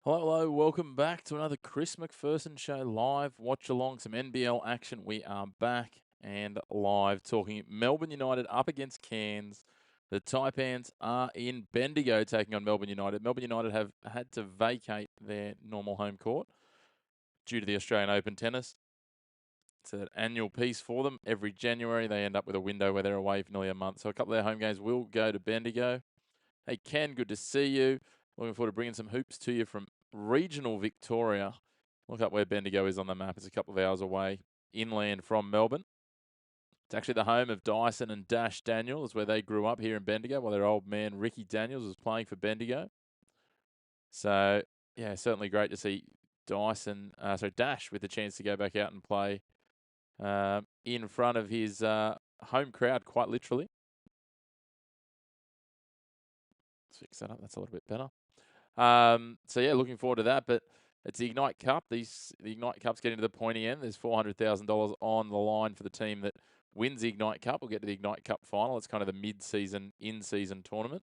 Hello, hello. Welcome back to another Chris McPherson Show live. Watch along some NBL action. We are back and live talking Melbourne United up against Cairns. The Taipans are in Bendigo taking on Melbourne United. Melbourne United have had to vacate their normal home court due to the Australian Open tennis. It's an annual piece for them. Every January, they end up with a window where they're away for nearly a month. So a couple of their home games will go to Bendigo. Hey, Ken, good to see you. Looking forward to bringing some hoops to you from regional Victoria. Look up where Bendigo is on the map. It's a couple of hours away inland from Melbourne. It's actually the home of Dyson and Dash Daniels, where they grew up here in Bendigo, while their old man Ricky Daniels was playing for Bendigo. So, yeah, certainly great to see Dash with the chance to go back out and play in front of his home crowd, quite literally. Let's fix that up. That's a little bit better. So yeah, looking forward to that. But it's the Ignite Cup. The Ignite Cup's getting to the pointy end. There's $400,000 on the line for the team that wins the Ignite Cup. We'll get to the Ignite Cup final. It's kind of the mid-season, in-season tournament.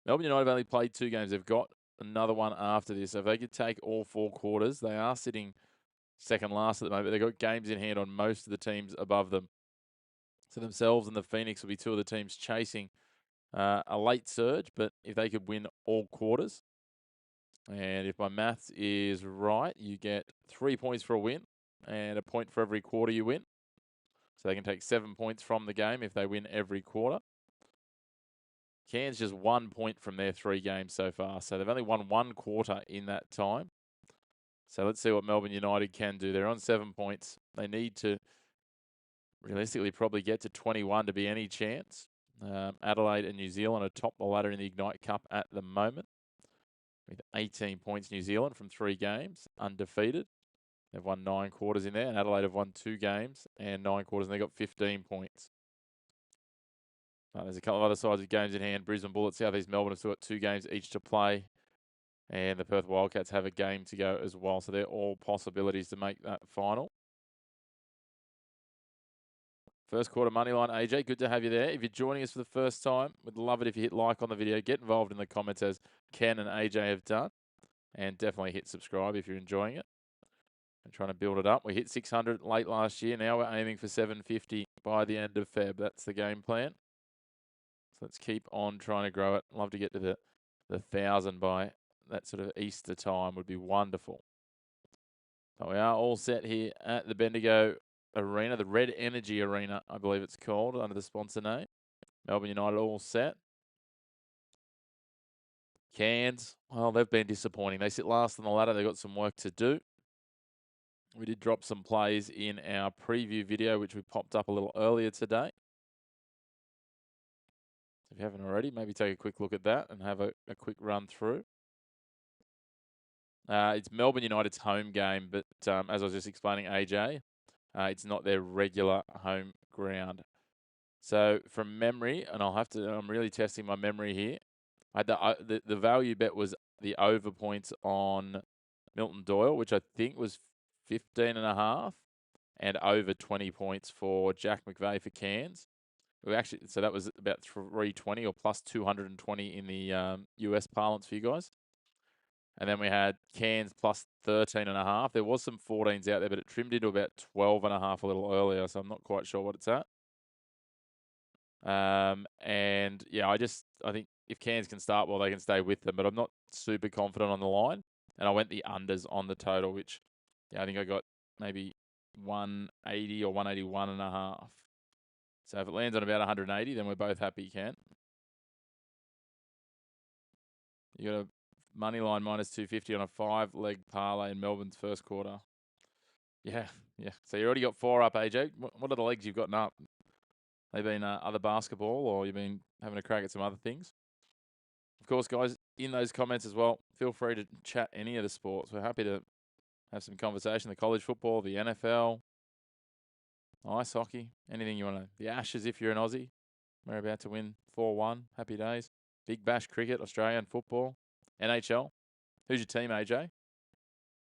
Melbourne United have only played 2 games. They've got another one after this. So if they could take all 4 quarters, they are sitting second last at the moment. They've got games in hand on most of the teams above them. So themselves and the Phoenix will be 2 of the teams chasing a late surge. But if they could win all quarters, and if my maths is right, you get 3 points for a win and a point for every quarter you win. So they can take 7 points from the game if they win every quarter. Cairns just 1 point from their 3 games so far. So they've only won 1 quarter in that time. So let's see what Melbourne United can do. They're on 7 points. They need to realistically probably get to 21 to be any chance. Adelaide and New Zealand are top the ladder in the Ignite Cup at the moment, with 18 points. New Zealand from 3 games, undefeated. They've won 9 quarters in there, and Adelaide have won 2 games and 9 quarters, and they've got 15 points. There's a couple of other sides with games in hand. Brisbane Bullets, South East Melbourne have still got 2 games each to play, and the Perth Wildcats have a game to go as well. So they're all possibilities to make that final. First quarter money line, AJ, good to have you there. If you're joining us for the first time, we'd love it if you hit like on the video. Get involved in the comments as Ken and AJ have done. And definitely hit subscribe if you're enjoying it and trying to build it up. We hit 600 late last year. Now we're aiming for 750 by the end of Feb. That's the game plan. So let's keep on trying to grow it. Love to get to the 1,000 by that sort of Easter time. Would be wonderful. But we are all set here at the Bendigo Arena, the Red Energy Arena, I believe it's called, under the sponsor name. Melbourne United all set. Cairns, well, they've been disappointing. They sit last on the ladder. They've got some work to do. We did drop some plays in our preview video, which we popped up a little earlier today. If you haven't already, maybe take a quick look at that and have a quick run through. It's Melbourne United's home game, but as I was just explaining, AJ, it's not their regular home ground. So from memory, and I'm really testing my memory here. I had the value bet was the over points on Milton Doyle, which I think was 15.5, and over 20 points for Jack McVeigh for Cairns. So that was about 320 or plus 220 in the US parlance for you guys. And then we had Cairns plus 13.5. There was some 14s out there, but it trimmed into about 12.5 a little earlier, so I'm not quite sure what it's at. And yeah, I think if Cairns can start well, they can stay with them, but I'm not super confident on the line. And I went the unders on the total, which, yeah, I think I got maybe 180 or 181.5. So if it lands on about 180, then we're both happy, Ken. You got a money line minus 250 on a 5-leg parlay in Melbourne's first quarter. Yeah. So you already got 4 up, AJ. What are the legs you've gotten up? They've been other basketball, or you've been having a crack at some other things? Of course, guys, in those comments as well, feel free to chat any of the sports. We're happy to have some conversation. The college football, the NFL, ice hockey, anything you want to know. The Ashes, if you're an Aussie. We're about to win 4-1. Happy days. Big Bash cricket, Australian football, NHL. Who's your team, AJ?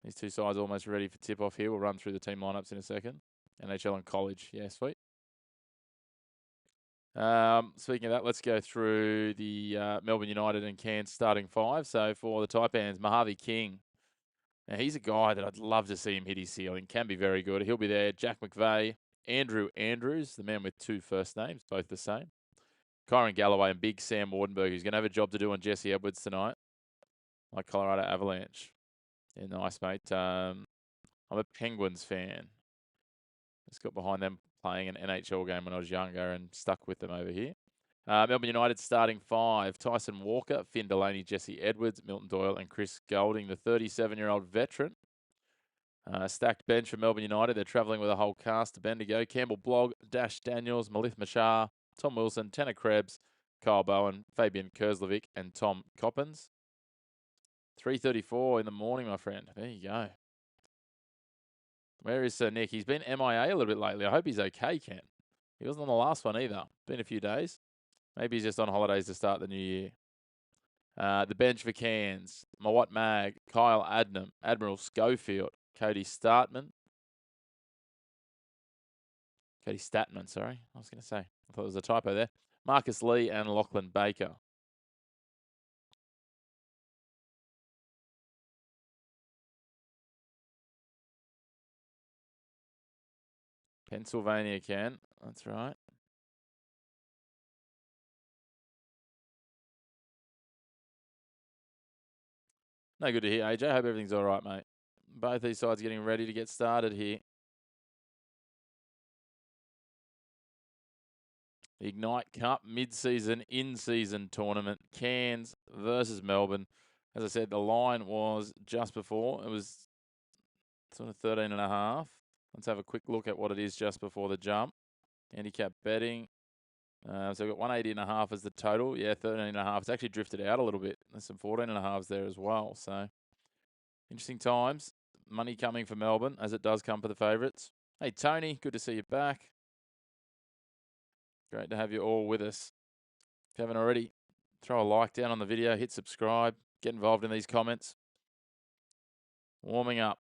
These 2 sides are almost ready for tip-off here. We'll run through the team lineups in a second. NHL and college. Yeah, sweet. Speaking of that, let's go through the Melbourne United and Cairns starting 5. So for the Taipans, Mojave King, Now, he's a guy that I'd love to see him hit his ceiling. Can be very good. He'll be there. Jack McVeigh, Andrew Andrews, the man with 2 first names, both the same. Kyron Galloway and big Sam Wardenberg, who's going to have a job to do on Jesse Edwards tonight, like Colorado Avalanche. Yeah, nice, mate. I'm a Penguins fan. Just got behind them playing an NHL game when I was younger and stuck with them over here. Melbourne United starting 5. Tyson Walker, Finn Delaney, Jesse Edwards, Milton Doyle and Chris Golding, the 37-year-old veteran. Stacked bench for Melbourne United. They're travelling with a whole cast to Bendigo. Campbell Blogg, Dash Daniels, Malith Machar, Tom Wilson, Tanner Krebs, Kyle Bowen, Fabian Kerslovic and Tom Coppins. 3:34 in the morning, my friend. There you go. Where is Sir Nick? He's been MIA a little bit lately. I hope he's okay, Ken. He wasn't on the last one either. Been a few days. Maybe he's just on holidays to start the new year. The bench for Cairns. Mawat Mag, Kyle Adnam, Admiral Schofield, Cody Statman, sorry. I was going to say. I thought it was a typo there. Marcus Lee and Lachlan Baker. Pennsylvania can. That's right. No good to hear, AJ. Hope everything's all right, mate. Both these sides getting ready to get started here. The Ignite Cup mid-season, in-season tournament. Cairns versus Melbourne. As I said, the line was just before. It was sort of 13.5. Let's have a quick look at what it is just before the jump. Handicap betting. So we've got 180.5 as the total. Yeah, 13.5. It's actually drifted out a little bit. There's some 14.5s there as well. So interesting times. Money coming for Melbourne, as it does come for the favourites. Hey, Tony, good to see you back. Great to have you all with us. If you haven't already, throw a like down on the video, hit subscribe, get involved in these comments. Warming up.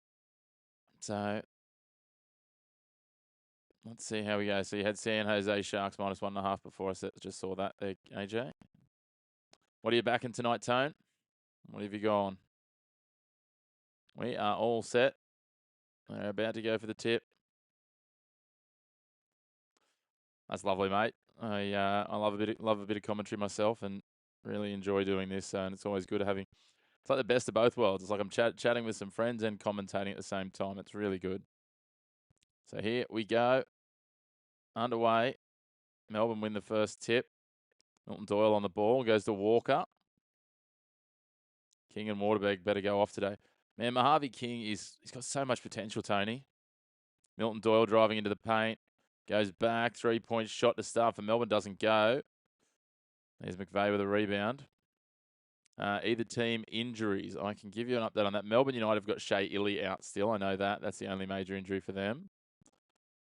So let's see how we go. So you had San Jose Sharks -1.5 before. I just saw that there, AJ. What are you backing tonight, Tone? What have you gone? We are all set. We're about to go for the tip. That's lovely, mate. I love a bit of commentary myself, and really enjoy doing this. And it's always good having. It's like the best of both worlds. It's like I'm chatting with some friends and commentating at the same time. It's really good. So here we go. Underway. Melbourne win the first tip. Milton Doyle on the ball. Goes to Walker. King and Waterberg better go off today. Man, Mojave King he's got so much potential, Tony. Milton Doyle driving into the paint. Goes back. 3-point shot to start for Melbourne. Doesn't go. There's McVeigh with a rebound. Either team injuries. I can give you an update on that. Melbourne United have got Shea Illy out still. I know that. That's the only major injury for them.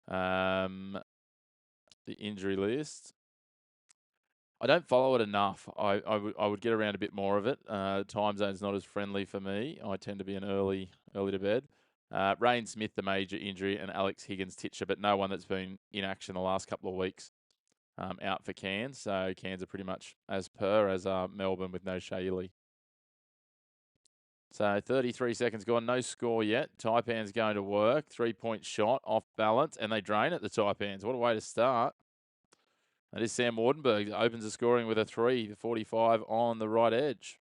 The injury list. I don't follow it enough. I would get around a bit more of it. Time zone's not as friendly for me. I tend to be an early to bed. Rain Smith, the major injury, and Alex Higgins Titcher, but no one that's been in action the last couple of weeks. Out for Cairns. So Cairns are pretty much as per as Melbourne with no Shea Illy. So 33 seconds gone, no score yet. Taipans going to work. 3-point shot off balance, and they drain it, the Taipans. What a way to start. That is Sam Wardenberg. Opens the scoring with a 3, 45 on the right edge.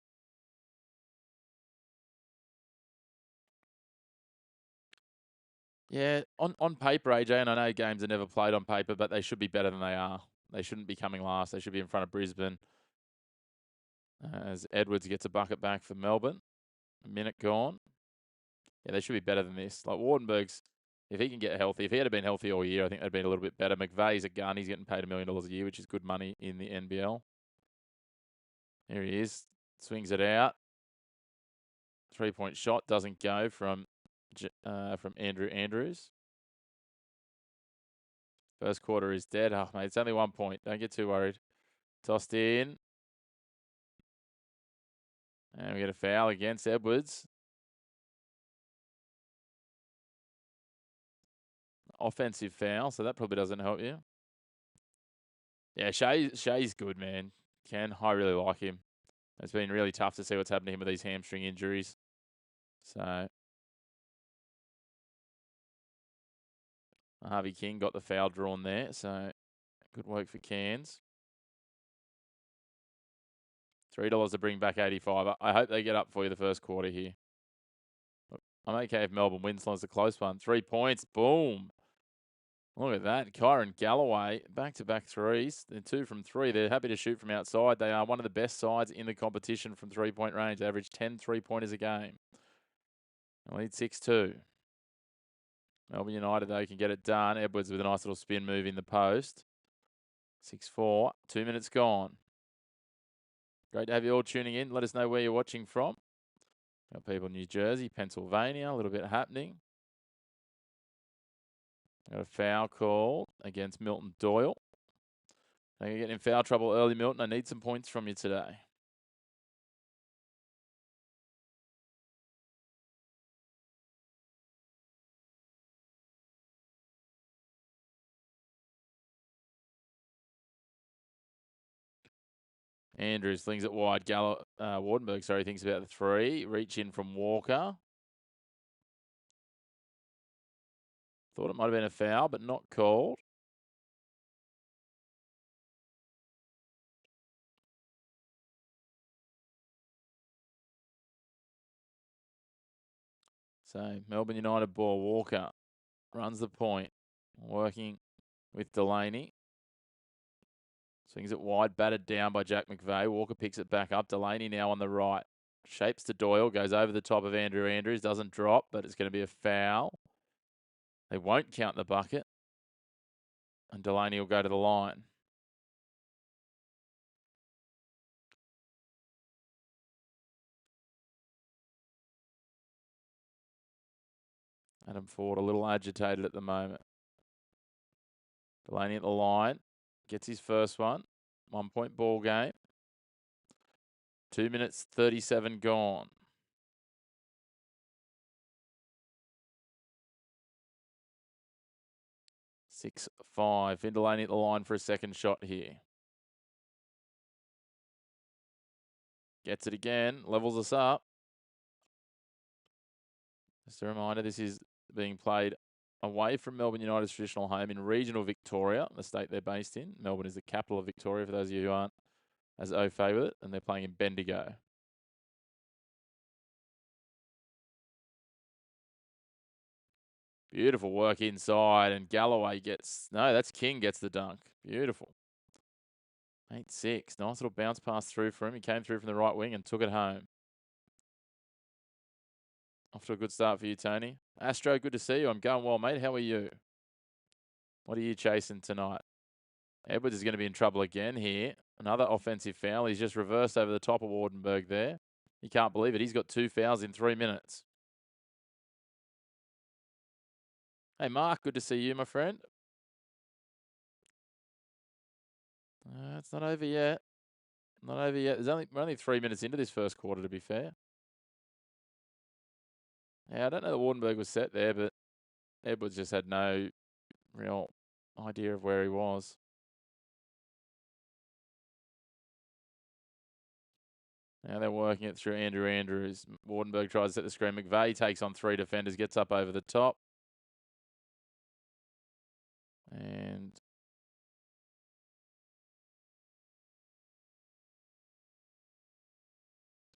Yeah, on paper, AJ, and I know games are never played on paper, but they should be better than they are. They shouldn't be coming last. They should be in front of Brisbane. As Edwards gets a bucket back for Melbourne. A minute gone. Yeah, they should be better than this. Like Wardenberg's, if he can get healthy, if he had been healthy all year, I think they'd been a little bit better. McVeigh's a gun. He's getting paid $1 million a year, which is good money in the NBL. Here he is. Swings it out. 3-point shot doesn't go from Andrew Andrews. First quarter is dead. Oh, mate, it's only 1 point. Don't get too worried. Tossed in. And we get a foul against Edwards. Offensive foul, so that probably doesn't help you. Yeah, Shea's good, man. I really like him. It's been really tough to see what's happened to him with these hamstring injuries. So Harvey King got the foul drawn there, so good work for Cairns. $3 to bring back 85. I hope they get up for you the first quarter here. I'm okay if Melbourne wins as long as it's a close one. 3 points. Boom. Look at that. Kyron Galloway, back-to-back threes. They're 2 from 3. They're happy to shoot from outside. They are one of the best sides in the competition from three-point range. They average 10 three-pointers a game. They lead 6-2. Melbourne United, though, can get it done. Edwards with a nice little spin move in the post. 6-4. 2 minutes gone. Great to have you all tuning in. Let us know where you're watching from. Got people in New Jersey, Pennsylvania, a little bit happening. Got a foul call against Milton Doyle. They're getting in foul trouble early, Milton. I need some points from you today. Andrews flings it wide. Wardenberg, thinks about the 3. Reach in from Walker. Thought it might have been a foul, but not called. So Melbourne United ball. Walker runs the point, working with Delaney. Swings it wide, batted down by Jack McVeigh. Walker picks it back up. Delaney now on the right. Shapes to Doyle, goes over the top of Andrew Andrews. Doesn't drop, but it's going to be a foul. They won't count the bucket. And Delaney will go to the line. Adam Ford a little agitated at the moment. Delaney at the line. Gets his first one. 1 point ball game. 2 minutes 37 gone. 6-5. Finn Delaney at the line for a second shot here. Gets it again. Levels us up. Just a reminder, this is being played away from Melbourne United's traditional home in regional Victoria, the state they're based in. Melbourne is the capital of Victoria, for those of you who aren't as au fait with it, and they're playing in Bendigo. Beautiful work inside, and Galloway gets... No, that's King gets the dunk. Beautiful. 8-6. Nice little bounce pass through for him. He came through from the right wing and took it home. Off to a good start for you, Tony. Astro, good to see you. I'm going well, mate. How are you? What are you chasing tonight? Edwards is going to be in trouble again here. Another offensive foul. He's just reversed over the top of Wardenberg there. You can't believe it. He's got 2 fouls in 3 minutes. Hey, Mark, good to see you, my friend. It's not over yet. Not over yet. We're only 3 minutes into this first quarter, to be fair. Yeah, I don't know that Wardenberg was set there, but Edwards just had no real idea of where he was. Now they're working it through Andrew Andrews. Wardenberg tries to set the screen. McVeigh takes on 3 defenders, gets up over the top. And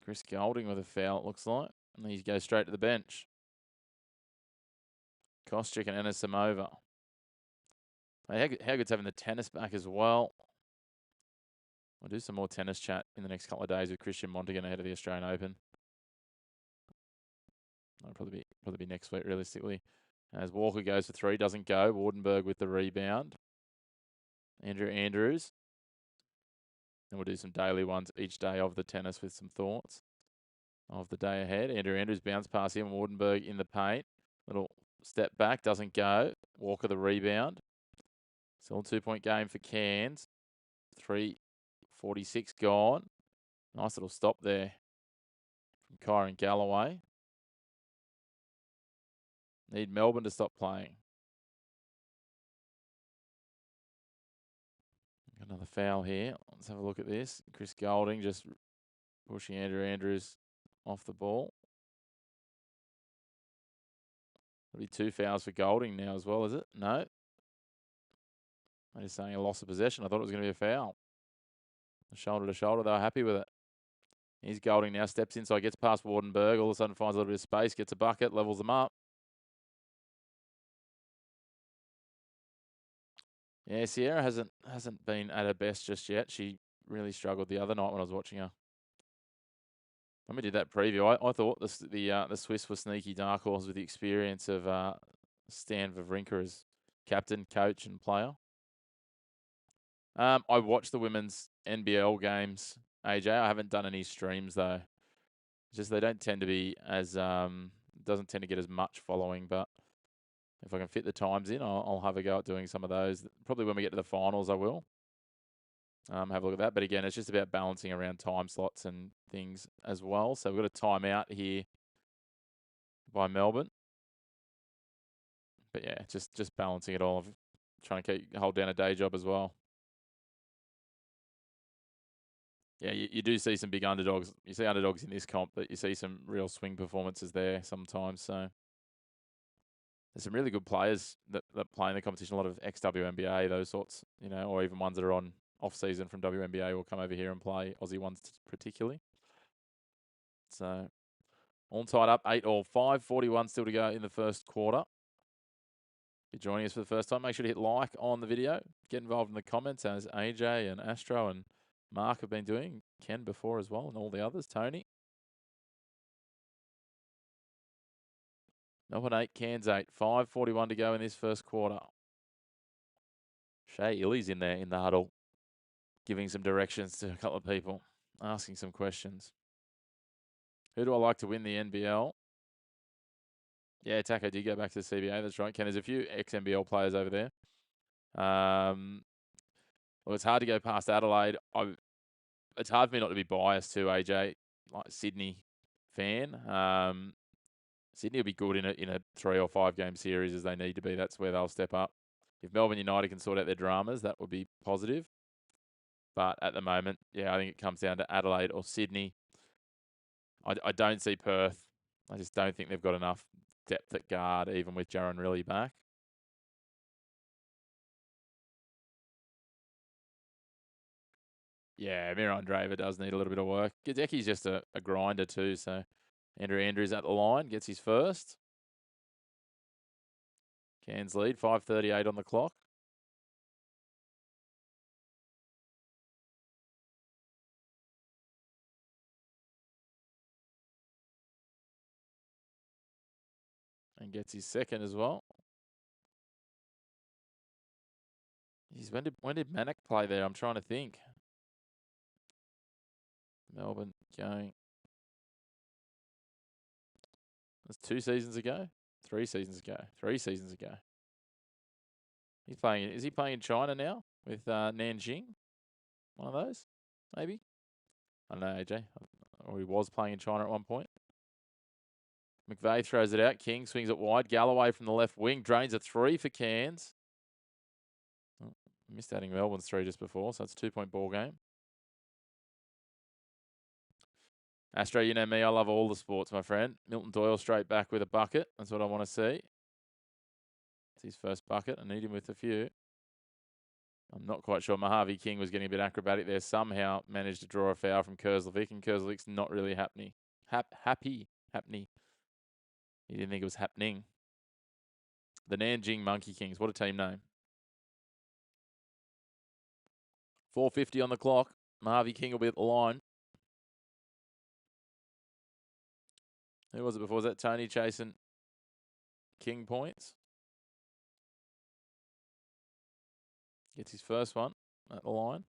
Chris Golding with a foul, it looks like. And he goes straight to the bench. Koscheck and Anasimova. Hey, how good's having the tennis back as well? We'll do some more tennis chat in the next couple of days with Christian Montigan ahead of the Australian Open. That'll probably be next week, realistically. As Walker goes for 3, doesn't go. Wardenberg with the rebound. Andrew Andrews. And we'll do some daily ones each day of the tennis with some thoughts of the day ahead. Andrew Andrews bounce past him. Wardenberg in the paint. Little step back, doesn't go. Walker the rebound. Still a 2-point game for Cairns. 3:46 gone. Nice little stop there from Kyron Galloway. Need Melbourne to stop playing. Got another foul here. Let's have a look at this. Chris Golding just pushing Andrew Andrews off the ball. There'll be 2 fouls for Golding now as well, is it? No. They're just saying a loss of possession. I thought it was going to be a foul. Shoulder to shoulder, they were happy with it. He's Golding now, steps inside, gets past Wardenberg, all of a sudden finds a little bit of space, gets a bucket, levels them up. Yeah, Sierra hasn't been at her best just yet. She really struggled the other night when I was watching her. When we did that preview, I thought the Swiss were sneaky dark horse with the experience of Stan Wawrinka as captain, coach, and player. I watched the women's NBL games, AJ. I haven't done any streams though. Just they don't tend to be as doesn't tend to get as much following, but if I can fit the times in, I'll have a go at doing some of those. Probably when we get to the finals, I will. Have a look at that. But again, it's just about balancing around time slots and things as well. So we've got a timeout here by Melbourne. But yeah, just balancing it all. Trying to hold down a day job as well. Yeah, you do see some big underdogs. You see underdogs in this comp, but you see some real swing performances there sometimes. So there's some really good players that play in the competition. A lot of ex-WNBA, those sorts, or even ones that are on off-season from WNBA will come over here and play, Aussie ones particularly. So all tied up, 8-all, 5:41 still to go in the first quarter. If you're joining us for the first time, make sure to hit like on the video. Get involved in the comments as AJ and Astro and Mark have been doing. Ken before as well, and all the others. Tony. Melbourne 8, Cairns 8. 5:41 to go in this first quarter. Shay Illy's in there in the huddle, giving some directions to a couple of people, asking some questions. Who do I like to win the NBL? Yeah, Taco did go back to the CBA. That's right, Ken. There's a few ex-NBL players over there. Well, it's hard to go past Adelaide. It's hard for me not to be biased too, AJ. Like Sydney fan. Sydney will be good in a 3 or 5 game series as they need to be. That's where they'll step up. If Melbourne United can sort out their dramas, that would be positive. But at the moment, yeah, I think it comes down to Adelaide or Sydney. I don't see Perth. I just don't think they've got enough depth at guard, even with Jaron really back. Yeah, Miron Draver does need a little bit of work. Gadecki's just a grinder too, so Andrews at the line, gets his first. Cairns lead, 5:38 on the clock. And gets his second as well. Jeez, when did Manic play there? I'm trying to think. Melbourne going. That's 2 seasons ago? 3 seasons ago. 3 seasons ago. He's playing. Is he playing in China now with Nanjing? One of those, maybe. I don't know, AJ. Or he was playing in China at one point. McVeigh throws it out. King swings it wide. Galloway from the left wing drains a 3 for Cairns. Oh, missed adding Melbourne's 3 just before, so it's a 2-point ball game. Astro, you know me, I love all the sports, my friend. Milton Doyle straight back with a bucket. That's what I want to see. It's his first bucket. I need him with a few. I'm not quite sure. Mojave King was getting a bit acrobatic there. Somehow managed to draw a foul from Kerslovic, and Kerslovic's not really happy. Happy. He didn't think it was happening. The Nanjing Monkey Kings. What a team name. 4:50 on the clock. Mojave King will be at the line. Who was it before? Was that Tony chasing King points? Gets his first one at the line.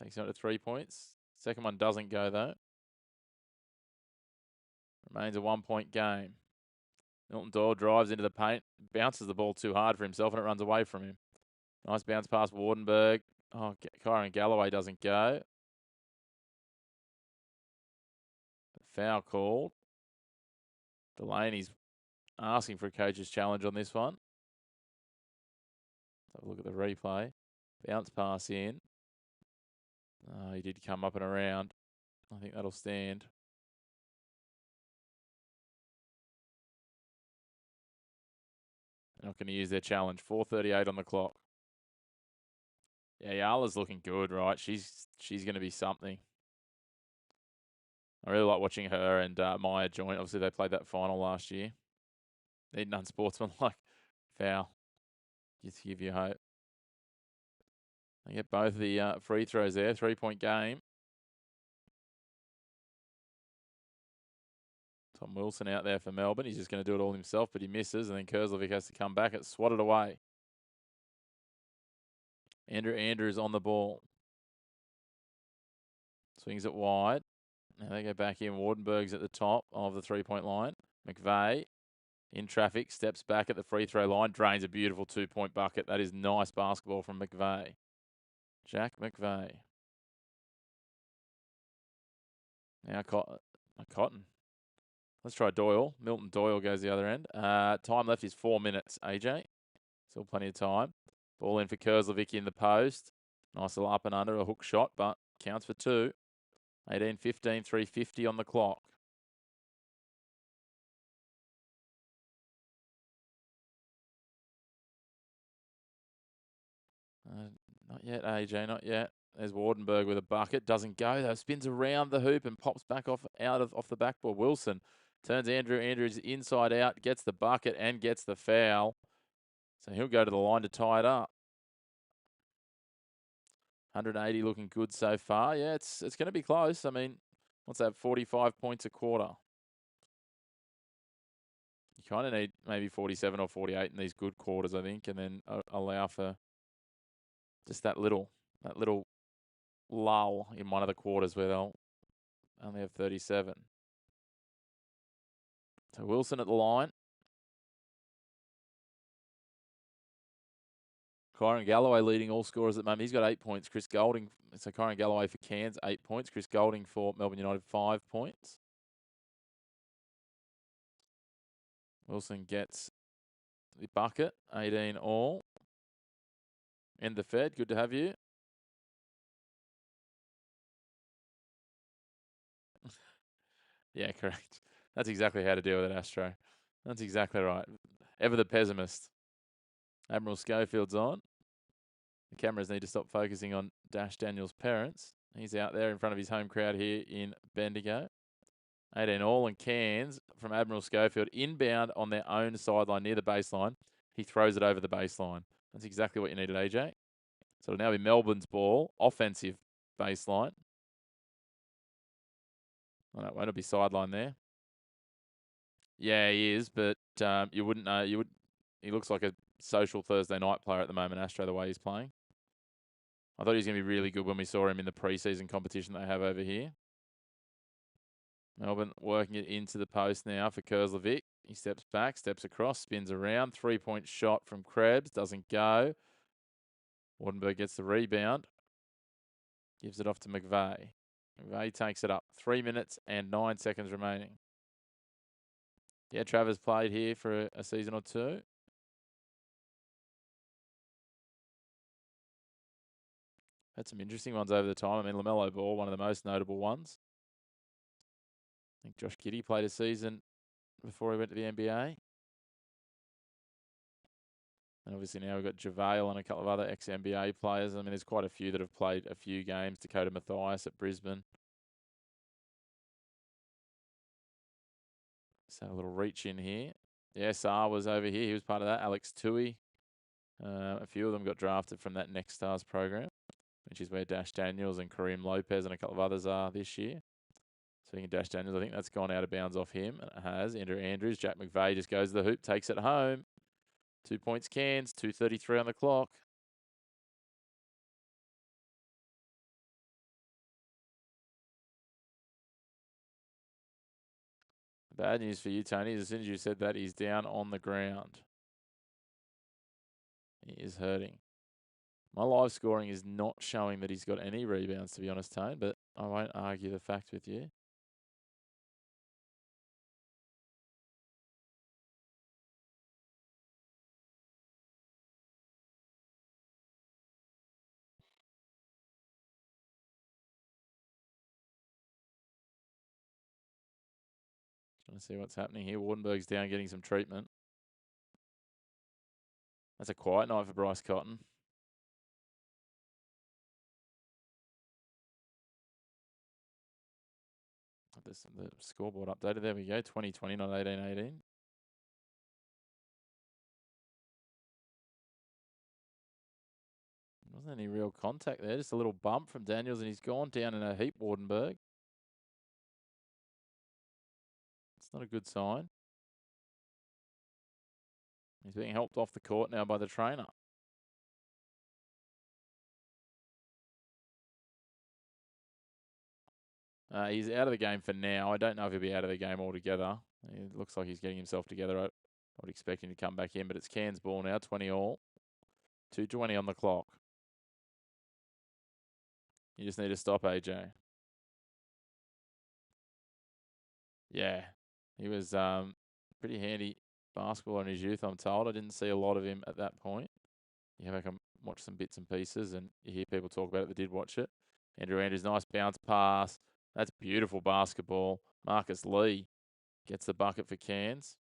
Takes him out to 3 points. Second one doesn't go, though. Remains a 1-point game. Milton Doyle drives into the paint, bounces the ball too hard for himself, and it runs away from him. Nice bounce past Wardenberg. Oh, Kyron Galloway doesn't go. Foul called. Delaney's asking for a coach's challenge on this one. Let's have a look at the replay. Bounce pass in. Oh, he did come up and around. I think that'll stand. They're not going to use their challenge. 4:38 on the clock. Yeah, Yala's looking good, right? She's going to be something. I really like watching her and Maya joint. Obviously, they played that final last year. Need an unsportsmanlike foul. Just to give you hope. They get both the free throws there. 3-point game. Tom Wilson out there for Melbourne. He's just going to do it all himself, but he misses, and then Kurzlovic has to come back. It's swatted away. Andrew Andrews on the ball. Swings it wide. Now they go back in. Wardenberg's at the top of the 3-point line. McVeigh in traffic, steps back at the free throw line, drains a beautiful 2-point bucket. That is nice basketball from McVeigh. Jack McVeigh. Now Cotton. Let's try Doyle. Milton Doyle goes the other end. Time left is 4 minutes, AJ. Still plenty of time. Ball in for Kurzlovic in the post. Nice little up and under, a hook shot, but counts for 2. 18-15, 3:50 on the clock. Not yet, AJ, not yet. There's Wardenberg with a bucket. Doesn't go, though. Spins around the hoop and pops back off the backboard. Wilson turns Andrews inside out, gets the bucket and gets the foul. So he'll go to the line to tie it up. 180 looking good so far. Yeah, it's going to be close. I mean, what's that, 45 points a quarter? You kind of need maybe 47 or 48 in these good quarters, I think, and then allow for just that little lull in one of the quarters where they'll only have 37. So Wilson at the line. Kyron Galloway leading all scorers at the moment. He's got 8 points. Chris Golding. So Kyron Galloway for Cairns, 8 points. Chris Golding for Melbourne United, 5 points. Wilson gets the bucket, 18 all. End the Fed. Good to have you. Yeah, correct. That's exactly how to deal with it, Astro. That's exactly right. Ever the pessimist. Admiral Schofield's on. The cameras need to stop focusing on Dash Daniels' parents. He's out there in front of his home crowd here in Bendigo. 18 all, and Cairns from Admiral Schofield inbound on their own sideline near the baseline. He throws it over the baseline. That's exactly what you needed, AJ. So it'll now be Melbourne's ball, offensive baseline. Oh, no, won't be sideline there. Yeah, he is, but you wouldn't know. He looks like a social Thursday night player at the moment, Astro, the way he's playing. I thought he was going to be really good when we saw him in the preseason competition they have over here. Melbourne working it into the post now for Kurzlovic. He steps back, steps across, spins around. 3-point shot from Krebs. Doesn't go. Wardenberg gets the rebound. Gives it off to McVeigh. McVeigh takes it up. 3 minutes and 9 seconds remaining. Yeah, Travers played here for a season or two. Had some interesting ones over the time. I mean, LaMelo Ball, one of the most notable ones. I think Josh Giddey played a season before he went to the NBA. And obviously now we've got JaVale and a couple of other ex-NBA players. I mean, there's quite a few that have played a few games. Dakota Mathias at Brisbane. So a little reach in here. The SR was over here. He was part of that. Alex Tui. A few of them got drafted from that Next Stars program, which is where Dash Daniels and Kareem Lopez and a couple of others are this year. Speaking of Dash Daniels, I think that's gone out of bounds off him. And it has. Andrew Andrews. Jack McVeigh just goes to the hoop, takes it home. 2 points Cairns, 2:33 on the clock. Bad news for you, Tony. As soon as you said that, he's down on the ground. He is hurting. My live scoring is not showing that he's got any rebounds, to be honest, Tone, but I won't argue the fact with you. Trying to see what's happening here. Wardenberg's down getting some treatment. That's a quiet night for Bryce Cotton. The scoreboard updated. There we go. 2020, not 18-18. Wasn't any real contact there. Just a little bump from Daniels, and he's gone down in a heap, Wardenberg. It's not a good sign. He's being helped off the court now by the trainer. He's out of the game for now. I don't know if he'll be out of the game altogether. It looks like he's getting himself together. I would expect him to come back in, but it's Cairns ball now, 20 all. 2:20 on the clock. You just need to stop AJ. Yeah, he was pretty handy basketball in his youth, I'm told. I didn't see a lot of him at that point. You have to watch some bits and pieces, and you hear people talk about it that did watch it. Andrew Andrews, nice bounce pass. That's beautiful basketball. Marcus Lee gets the bucket for Cairns.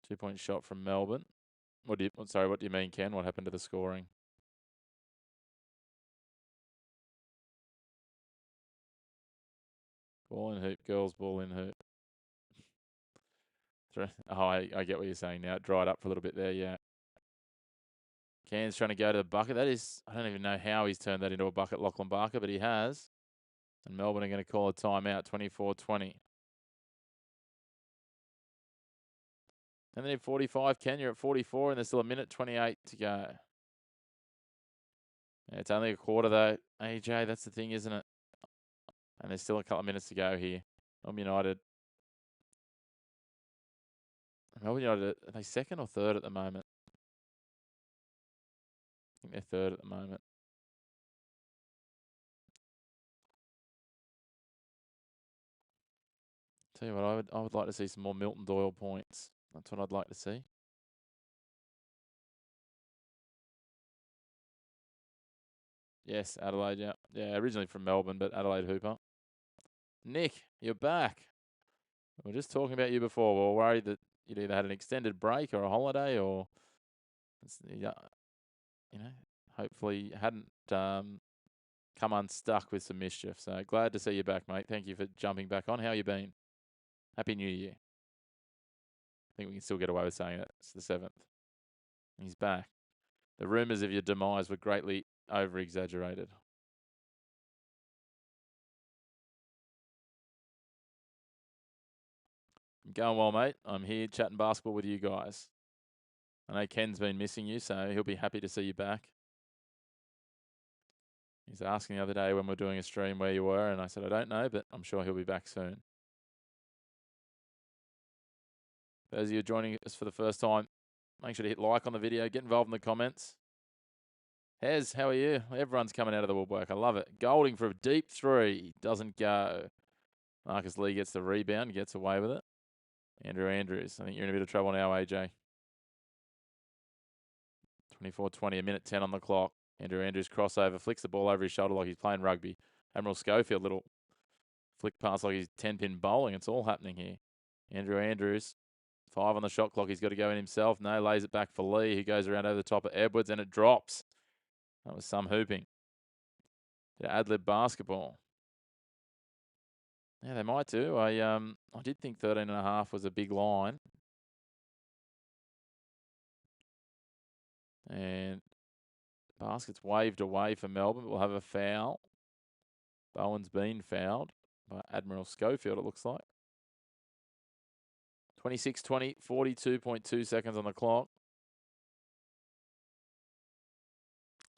Two-point shot from Melbourne. What do you mean, Ken? What happened to the scoring? Ball in hoop, girls ball in hoop. Oh, I get what you're saying now. It dried up for a little bit there, yeah. Cairns trying to go to the bucket. That is, I don't even know how he's turned that into a bucket, Lachlan Barker, but he has. And Melbourne are going to call a timeout, 24-20. And they need 45. Ken, you're at 44, and there's still a minute 28 to go. Yeah, it's only a quarter, though. AJ, that's the thing, isn't it? And there's still a couple of minutes to go here. Melbourne United. Melbourne United, are they second or third at the moment? I think they're third at the moment. Tell you what, I would like to see some more Milton Doyle points. That's what I'd like to see. Yes, Adelaide, yeah. Yeah, originally from Melbourne, but Adelaide Hooper. Nick, you're back. We were just talking about you before. We were worried that you'd either had an extended break or a holiday, or, hopefully hadn't come unstuck with some mischief. So glad to see you back, mate. Thank you for jumping back on. How you been? Happy New Year. I think we can still get away with saying it. It's the 7th. He's back. The rumours of your demise were greatly over-exaggerated. I'm going well, mate. I'm here chatting basketball with you guys. I know Ken's been missing you, so he'll be happy to see you back. He's asking the other day when we're doing a stream where you were, and I said, I don't know, but I'm sure he'll be back soon. Those of you joining us for the first time, make sure to hit like on the video. Get involved in the comments. Hez, how are you? Everyone's coming out of the woodwork. I love it. Golding for a deep three. Doesn't go. Marcus Lee gets the rebound, gets away with it. Andrew Andrews, I think you're in a bit of trouble now, AJ. 24-20, a minute 10 on the clock. Andrew Andrews crossover, flicks the ball over his shoulder like he's playing rugby. Admiral Schofield, little flick pass like he's 10-pin bowling. It's all happening here. Andrew Andrews, 5 on the shot clock. He's got to go in himself. No, lays it back for Lee, who goes around over the top of Edwards, and it drops. That was some hooping. Ad-lib basketball. Yeah, they might do. I did think 13.5 was a big line. And basket's waved away for Melbourne. We'll have a foul. Bowen's been fouled by Admiral Schofield, it looks like. 26-20, 42.2 seconds on the clock.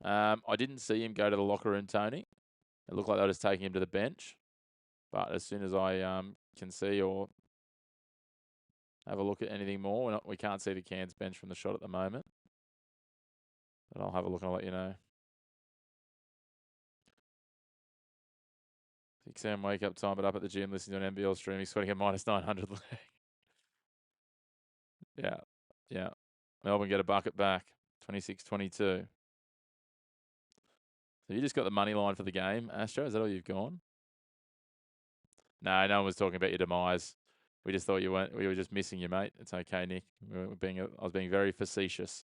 I didn't see him go to the locker room, Tony. It looked like they were just taking him to the bench. But as soon as I can see or have a look at anything more, we can't see the Cairns bench from the shot at the moment. But I'll have a look and I'll let you know. 6 a.m. wake up time, but up at the gym listening to an NBL stream. He's sweating a minus 900 leg. Yeah. Melbourne get a bucket back. 26-22. So you just got the money line for the game, Astro. Is that all you've gone? No, no one was talking about your demise. We just thought you weren't. We were just missing you, mate. It's okay, Nick. I was being very facetious.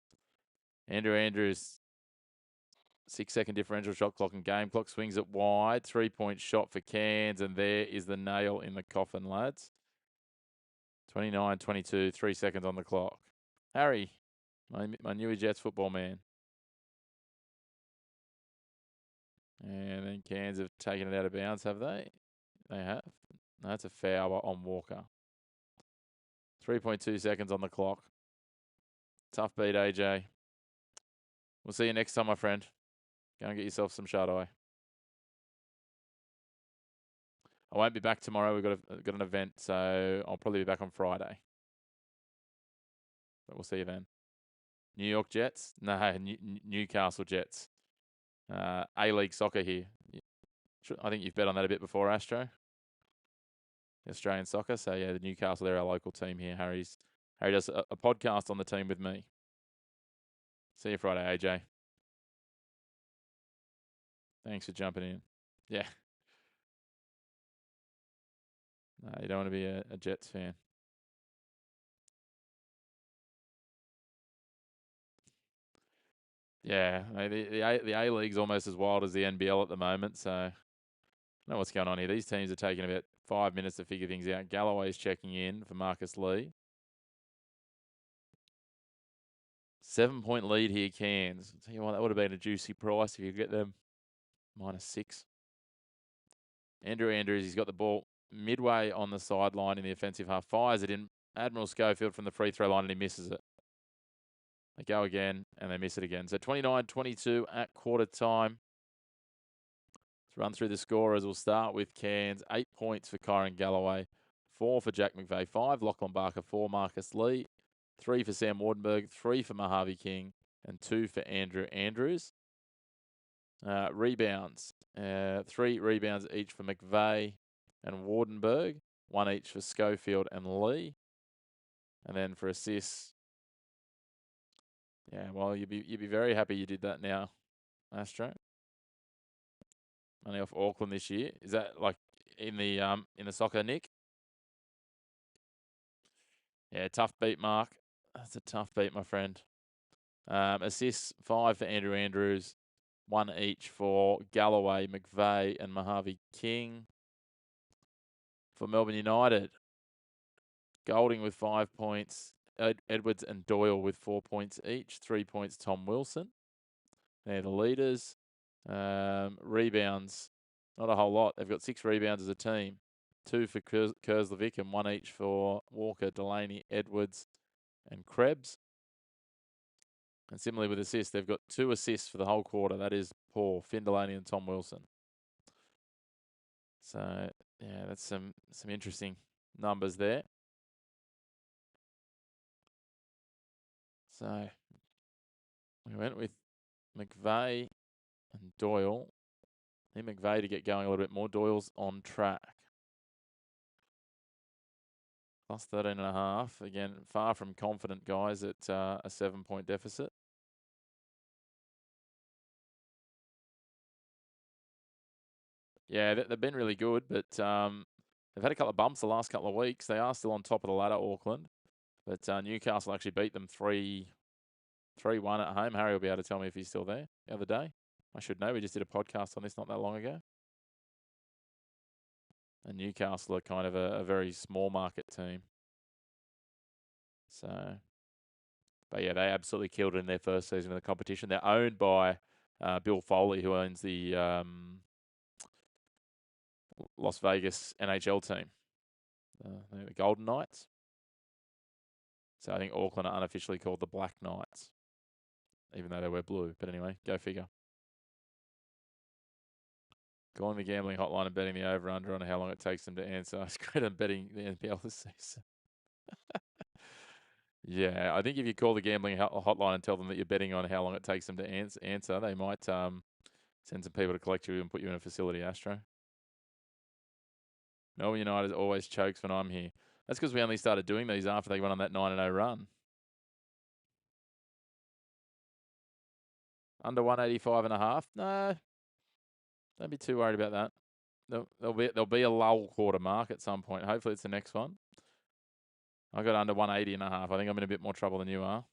Andrew Andrews, 6-second differential shot clock and game clock swings it wide. 3-point shot for Cairns, and there is the nail in the coffin, lads. 29-22, 3 seconds on the clock. Harry, my Newey Jets football man. And then Cairns have taken it out of bounds, have they? They have. No, that's a foul on Walker. 3.2 seconds on the clock. Tough beat, AJ. We'll see you next time, my friend. Go and get yourself some shut-eye. I won't be back tomorrow. We've got an event, so I'll probably be back on Friday. But we'll see you then. New York Jets? No, Newcastle Jets. A-League soccer here. I think you've bet on that a bit before, Astro. Australian soccer. So, yeah, the Newcastle, they're our local team here. Harry does a podcast on the team with me. See you Friday, AJ. Thanks for jumping in. Yeah. No, you don't want to be a Jets fan. Yeah, the A-League's almost as wild as the NBL at the moment, so I don't know what's going on here. These teams are taking about 5 minutes to figure things out. Galloway's checking in for Marcus Lee. 7-point lead here, Cairns. I'll tell you what, that would have been a juicy price if you get them -6. Andrew Andrews, he's got the ball midway on the sideline in the offensive half. Fires it in. Admiral Schofield from the free throw line, and he misses it. They go again, and they miss it again. So 29-22 at quarter time. Let's run through the scorers. We'll start with Cairns. 8 points for Kyron Galloway. 4 for Jack McVeigh. 5 Lachlan Barker. 4 Marcus Lee. 3 for Sam Wardenberg. 3 for Mojave King. And 2 for Andrew Andrews. Rebounds. 3 rebounds each for McVeigh and Wardenberg. 1 each for Schofield and Lee. And then for assists, yeah, well, you'd be very happy you did that now, Astro. Only off Auckland this year. Is that like in the soccer, Nick? Yeah, tough beat, Mark. That's a tough beat, my friend. Assists 5 for Andrew Andrews, 1 each for Galloway, McVeigh, and Mojave King. For Melbourne United, Golding with 5 points, Edwards and Doyle with 4 points each, 3 points Tom Wilson. They're the leaders. Rebounds, not a whole lot. They've got 6 rebounds as a team. 2 for Kurzlevic and 1 each for Walker, Delaney, Edwards, and Krebs. And similarly with assists, they've got 2 assists for the whole quarter. That is Paul, Finn Delaney, and Tom Wilson. So, yeah, that's some interesting numbers there. So, we went with McVeigh and Doyle. Need McVeigh to get going a little bit more. Doyle's on track. Plus 13.5. Again, far from confident, guys, at a 7-point deficit. Yeah, they've been really good, but they've had a couple of bumps the last couple of weeks. They are still on top of the ladder, Auckland. But Newcastle actually beat them 3-1 at home. Harry will be able to tell me if he's still there the other day. I should know. We just did a podcast on this not that long ago. And Newcastle are kind of a very small market team. So, but yeah, they absolutely killed it in their first season of the competition. They're owned by Bill Foley, who owns the Las Vegas NHL team, the Golden Knights. So I think Auckland are unofficially called the Black Knights, even though they wear blue. But anyway, go figure. Calling the gambling hotline and betting the over-under on how long it takes them to answer. It's great on betting the NBL this season. Yeah, I think if you call the gambling hotline and tell them that you're betting on how long it takes them to answer, they might send some people to collect you and put you in a facility, Astro. Melbourne United always chokes when I'm here. That's because we only started doing these after they went on that 9-0 run. Under 185.5? No. Don't be too worried about that. there'll be a lull quarter mark at some point. Hopefully it's the next one. I got under 180.5. I think I'm in a bit more trouble than you are.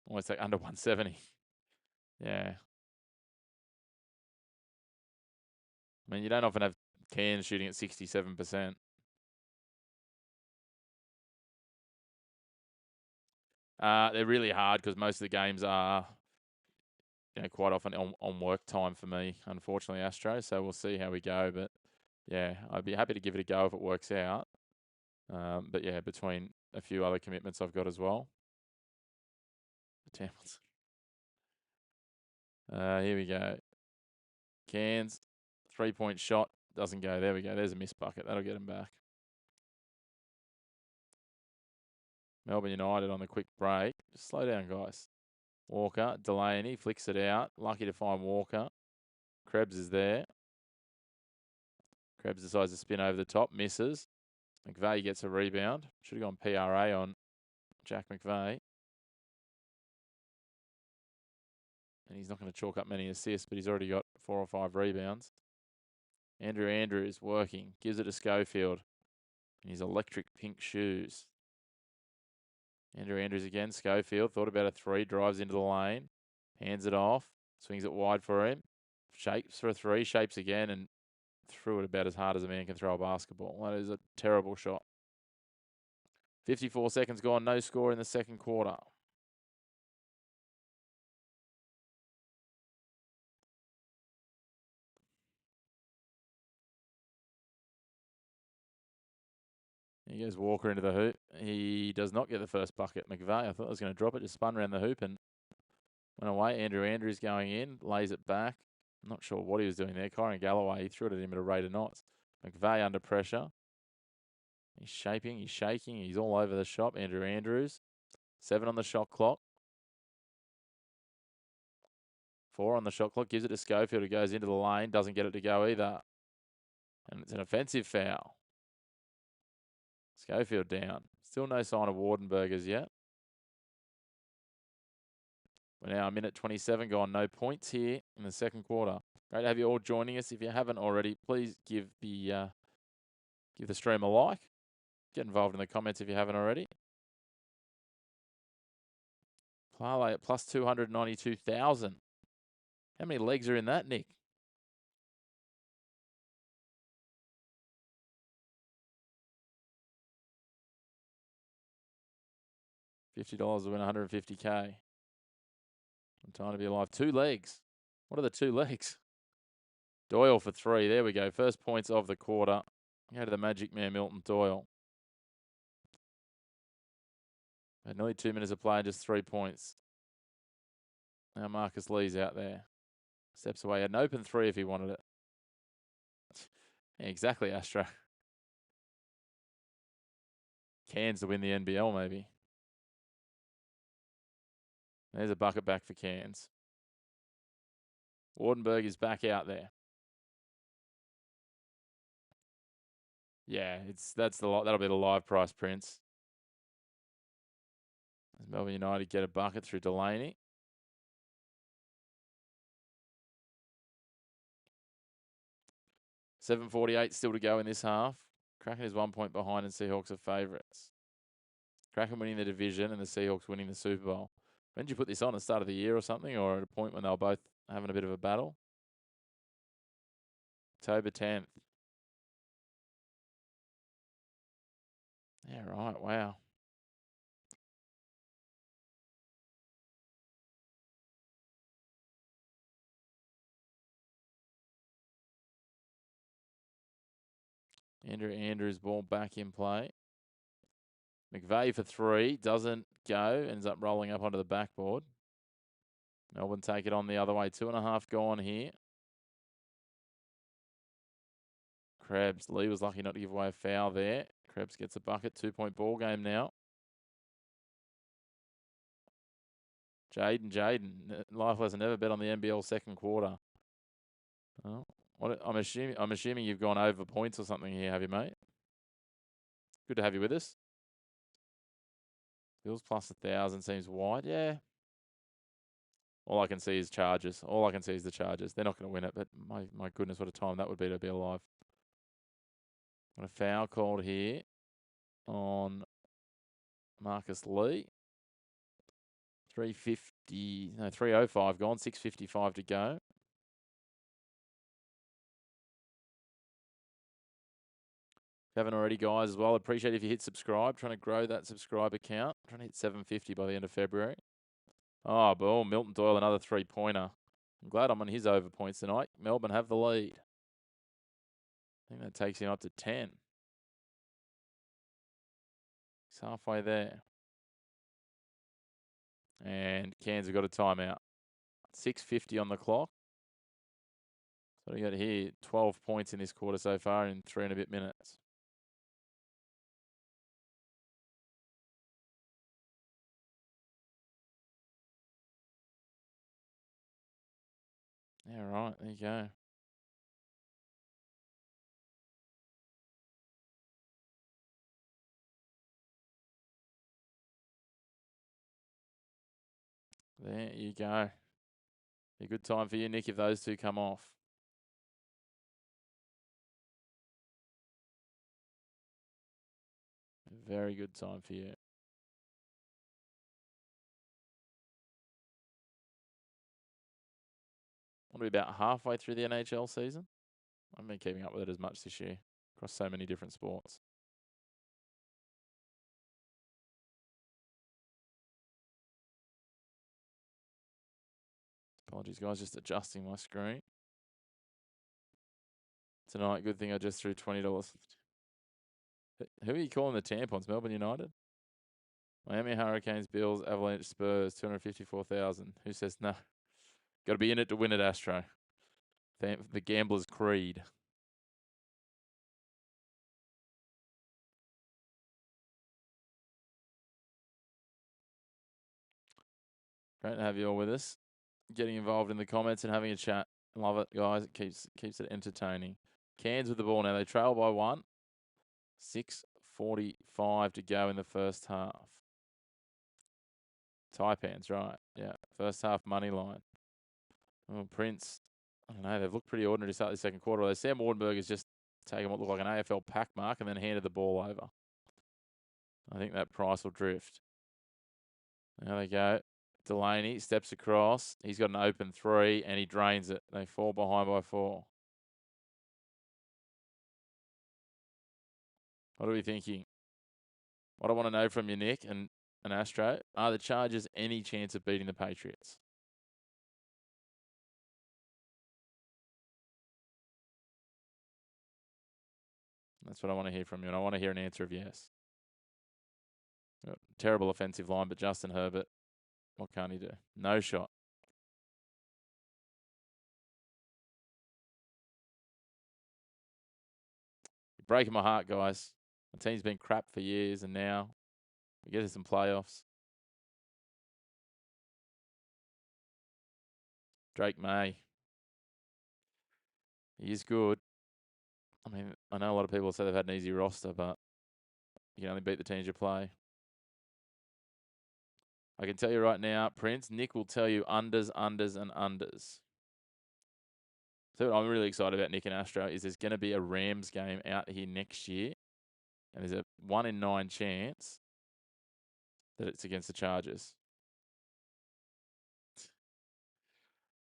Almost like under 170. Yeah. I mean, you don't often have Cairns shooting at 67%. They're really hard because most of the games are, quite often on work time for me, unfortunately, Astro. So we'll see how we go. But yeah, I'd be happy to give it a go if it works out. But yeah, between a few other commitments I've got as well. The Tampons. Here we go. Cairns, 3-point shot. Doesn't go. There we go. There's a missed bucket. That'll get him back. Melbourne United on the quick break. Just slow down, guys. Walker, Delaney, flicks it out. Lucky to find Walker. Krebs is there. Krebs decides to spin over the top. Misses. McVeigh gets a rebound. Should have gone PRA on Jack McVeigh. And he's not going to chalk up many assists, but he's already got 4 or 5 rebounds. Andrew Andrews working. Gives it to Schofield. In his electric pink shoes. Andrew Andrews again. Schofield thought about a 3. Drives into the lane. Hands it off. Swings it wide for him. Shapes for a 3. Shapes again and threw it about as hard as a man can throw a basketball. That is a terrible shot. 54 seconds gone. No score in the second quarter. He goes Walker into the hoop. He does not get the first bucket. McVeigh, I thought I was going to drop it, just spun around the hoop and went away. Andrew Andrews going in, lays it back. I'm not sure what he was doing there. Kyron Galloway, he threw it at him at a rate of knots. McVeigh under pressure. He's shaping, he's shaking, he's all over the shop. Andrew Andrews. 7 on the shot clock. 4 on the shot clock. Gives it to Schofield, who goes into the lane. Doesn't get it to go either. And it's an offensive foul. Schofield down. Still no sign of Wardenbergers yet. We're now a minute 27 gone. No points here in the second quarter. Great to have you all joining us. If you haven't already, please give the stream a like. Get involved in the comments if you haven't already. Parlay at plus 292,000. How many legs are in that, Nick? $50 to win 150K. I'm time to be alive. 2 legs. What are the 2 legs? Doyle for 3. There we go. First points of the quarter. Go to the Magic Man, Milton Doyle. Had nearly 2 minutes of play and just 3 points. Now Marcus Lee's out there. Steps away. Had an open 3 if he wanted it. Yeah, exactly, Astro. Cairns to win the NBL, maybe. There's a bucket back for Cairns. Wardenberg is back out there. Yeah, that'll be the live price, Prince. As Melbourne United get a bucket through Delaney. $7.48 still to go in this half. Kraken is 1 point behind and Seahawks are favourites. Kraken winning the division and the Seahawks winning the Super Bowl. When did you put this on? At the start of the year or something? Or at a point when they were both having a bit of a battle? October 10th. Yeah, right. Wow. Andrew Andrews ball back in play. McVeigh for 3. Doesn't go. Ends up rolling up onto the backboard. Melbourne take it on the other way. 2.5 gone here. Krebs. Lee was lucky not to give away a foul there. Krebs gets a bucket. 2-point ball game now. Jaden. Life lesson, never bet on the NBL second quarter. Oh, I'm assuming you've gone over points or something here, have you, mate? Good to have you with us. Bills plus 1,000 seems wide. Yeah. All I can see is Chargers. All I can see is the Chargers. They're not going to win it, but my goodness, what a time that would be to be alive. Got a foul called here on Marcus Lee. 3:05 gone, 6:55 to go. If you haven't already, guys, as well, appreciate if you hit subscribe. Trying to grow that subscriber count. Trying to hit 750 by the end of February. Oh, boom. Milton Doyle, another three-pointer. I'm glad I'm on his over points tonight. Melbourne have the lead. I think that takes him up to 10. He's halfway there. And Cairns have got a timeout. 6:50 on the clock. So we got here 12 points in this quarter so far in 3 and a bit minutes. Yeah, right. There you go. There you go. A good time for you, Nick, if those two come off. A very good time for you. Want to be about halfway through the NHL season? I haven't been keeping up with it as much this year across so many different sports. Apologies, guys, just adjusting my screen. Tonight, good thing I just threw $20. Who are you calling the tampons? Melbourne United? Miami Hurricanes, Bills, Avalanche, Spurs, 254,000. Who says no? Got to be in it to win it, Astro. The gambler's creed. Great to have you all with us. Getting involved in the comments and having a chat. Love it, guys. It keeps it entertaining. Cairns with the ball now. They trail by 1. 6:45 to go in the first half. Taipans, right. Yeah. First half money line. Oh, Prince. I don't know. They've looked pretty ordinary to start the second quarter. Although Sam Wardenberg has just taken what looked like an AFL pack mark and then handed the ball over. I think that price will drift. There they go. Delaney steps across. He's got an open 3 and he drains it. They fall behind by 4. What are we thinking? What I want to know from you, Nick, and Astro, are the Chargers any chance of beating the Patriots? That's what I want to hear from you, and I want to hear an answer of yes. Terrible offensive line, but Justin Herbert, what can't he do? No shot. You're breaking my heart, guys. The team's been crap for years, and now we get to some playoffs. Drake May. He is good. I mean, I know a lot of people say they've had an easy roster, but you can only beat the teams you play. I can tell you right now, Prince, Nick will tell you unders, unders, and unders. So what I'm really excited about, Nick and Astro, is there's going to be a Rams game out here next year. And there's a 1 in 9 chance that it's against the Chargers.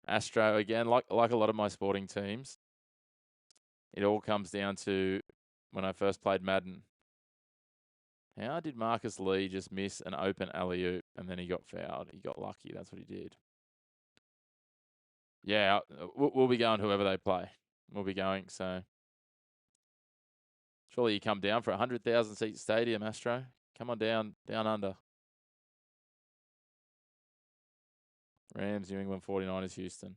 Astro, again, like a lot of my sporting teams, it all comes down to when I first played Madden. How did Marcus Lee just miss an open alley-oop and then he got fouled? He got lucky. That's what he did. Yeah, we'll be going whoever they play. We'll be going, so. Surely you come down for a 100,000 seat stadium, Astro. Come on down under. Rams, New England, 49ers, Houston.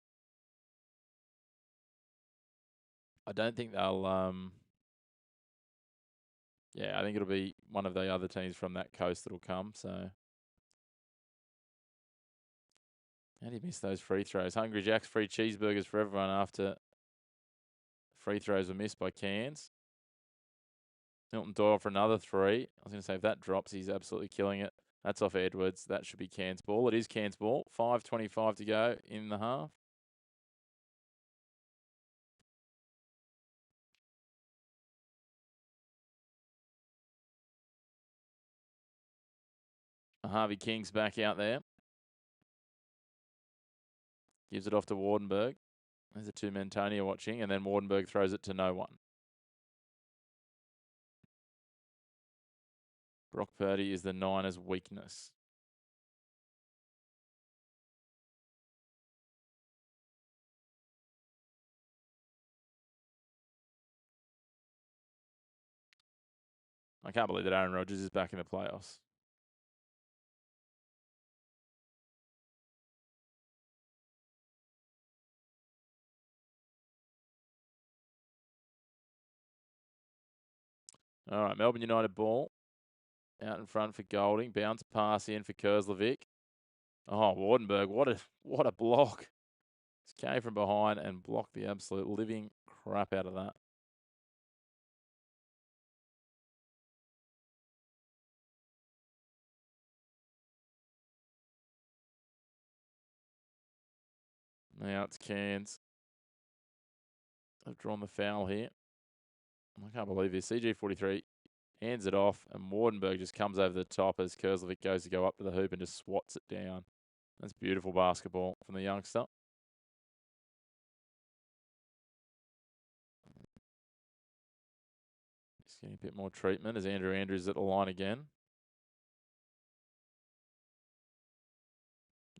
I don't think they'll, yeah, I think it'll be one of the other teams from that coast that'll come, so. How do you miss those free throws? Hungry Jack's free cheeseburgers for everyone after free throws were missed by Cairns. Milton Doyle for another 3. I was going to say, if that drops, he's absolutely killing it. That's off Edwards. That should be Cairns ball. It is Cairns ball. 5:25 to go in the half. Harvey King's back out there. Gives it off to Wardenberg. There's a two-man Tony watching, and then Wardenberg throws it to no one. Brock Purdy is the Niners' weakness. I can't believe that Aaron Rodgers is back in the playoffs. All right, Melbourne United ball. Out in front for Golding. Bounce pass in for Kerslovic. Oh, Wardenberg, what a block. Just came from behind and blocked the absolute living crap out of that. Now it's Cairns. They've drawn the foul here. I can't believe this. CG43 hands it off, and Wardenberg just comes over the top as Kerslovic goes to go up to the hoop and just swats it down. That's beautiful basketball from the youngster. Just getting a bit more treatment as Andrew Andrews at the line again.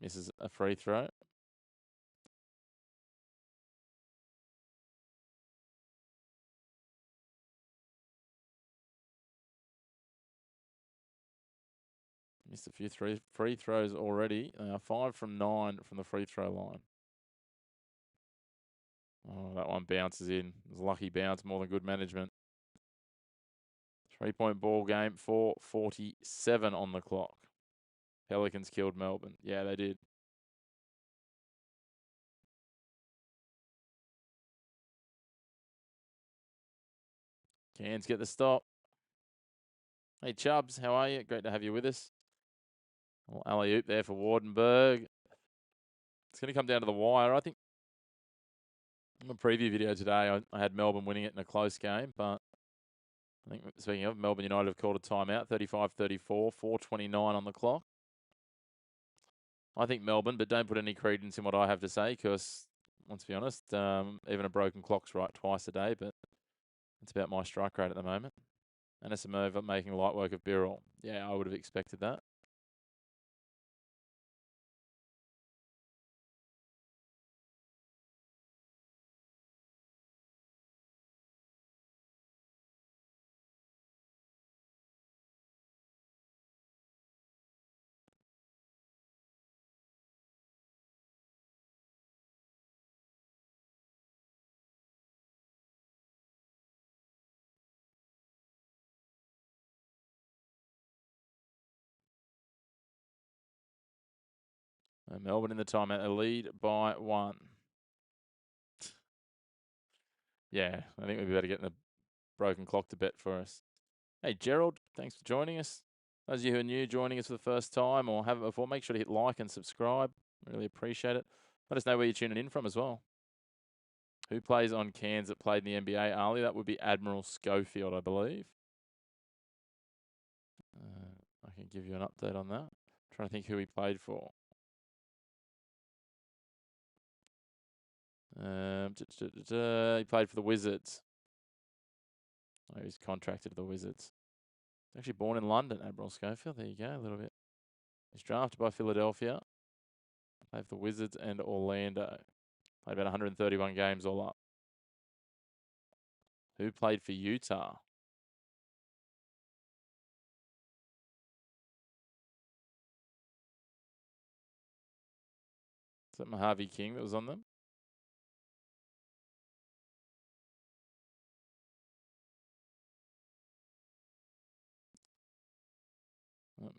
Misses a free throw. Missed a few free throws already. 5 from 9 from the free throw line. Oh, that one bounces in. It was a lucky bounce, more than good management. 3-point ball game, 4:47 on the clock. Pelicans killed Melbourne. Yeah, they did. Cairns get the stop. Hey, Chubbs, how are you? Great to have you with us. Well, alley-oop there for Wardenberg. It's going to come down to the wire. I think in the preview video today, I had Melbourne winning it in a close game, but I think, speaking of, Melbourne United have called a timeout, 35-34, 4:29 on the clock. I think Melbourne, but don't put any credence in what I have to say because, let's be honest, even a broken clock's right twice a day, but it's about my strike rate at the moment. And Anasimova making light work of Birrell. Yeah, I would have expected that. Melbourne in the timeout, a lead by 1. Yeah, I think we'd better get the broken clock to bet for us. Hey, Gerald, thanks for joining us. Those of you who are new, joining us for the first time or haven't before, make sure to hit like and subscribe. Really appreciate it. Let us know where you're tuning in from as well. Who plays on Cairns that played in the NBA, Ali? That would be Admiral Schofield, I believe. I can give you an update on that. Trying to think who he played for. He played for the Wizards. Oh, he's contracted to the Wizards. He's actually born in London, Admiral Schofield. There you go, a little bit. He's drafted by Philadelphia. Played for the Wizards and Orlando. Played about 131 games all up. Who played for Utah? Is that Mojave King that was on them?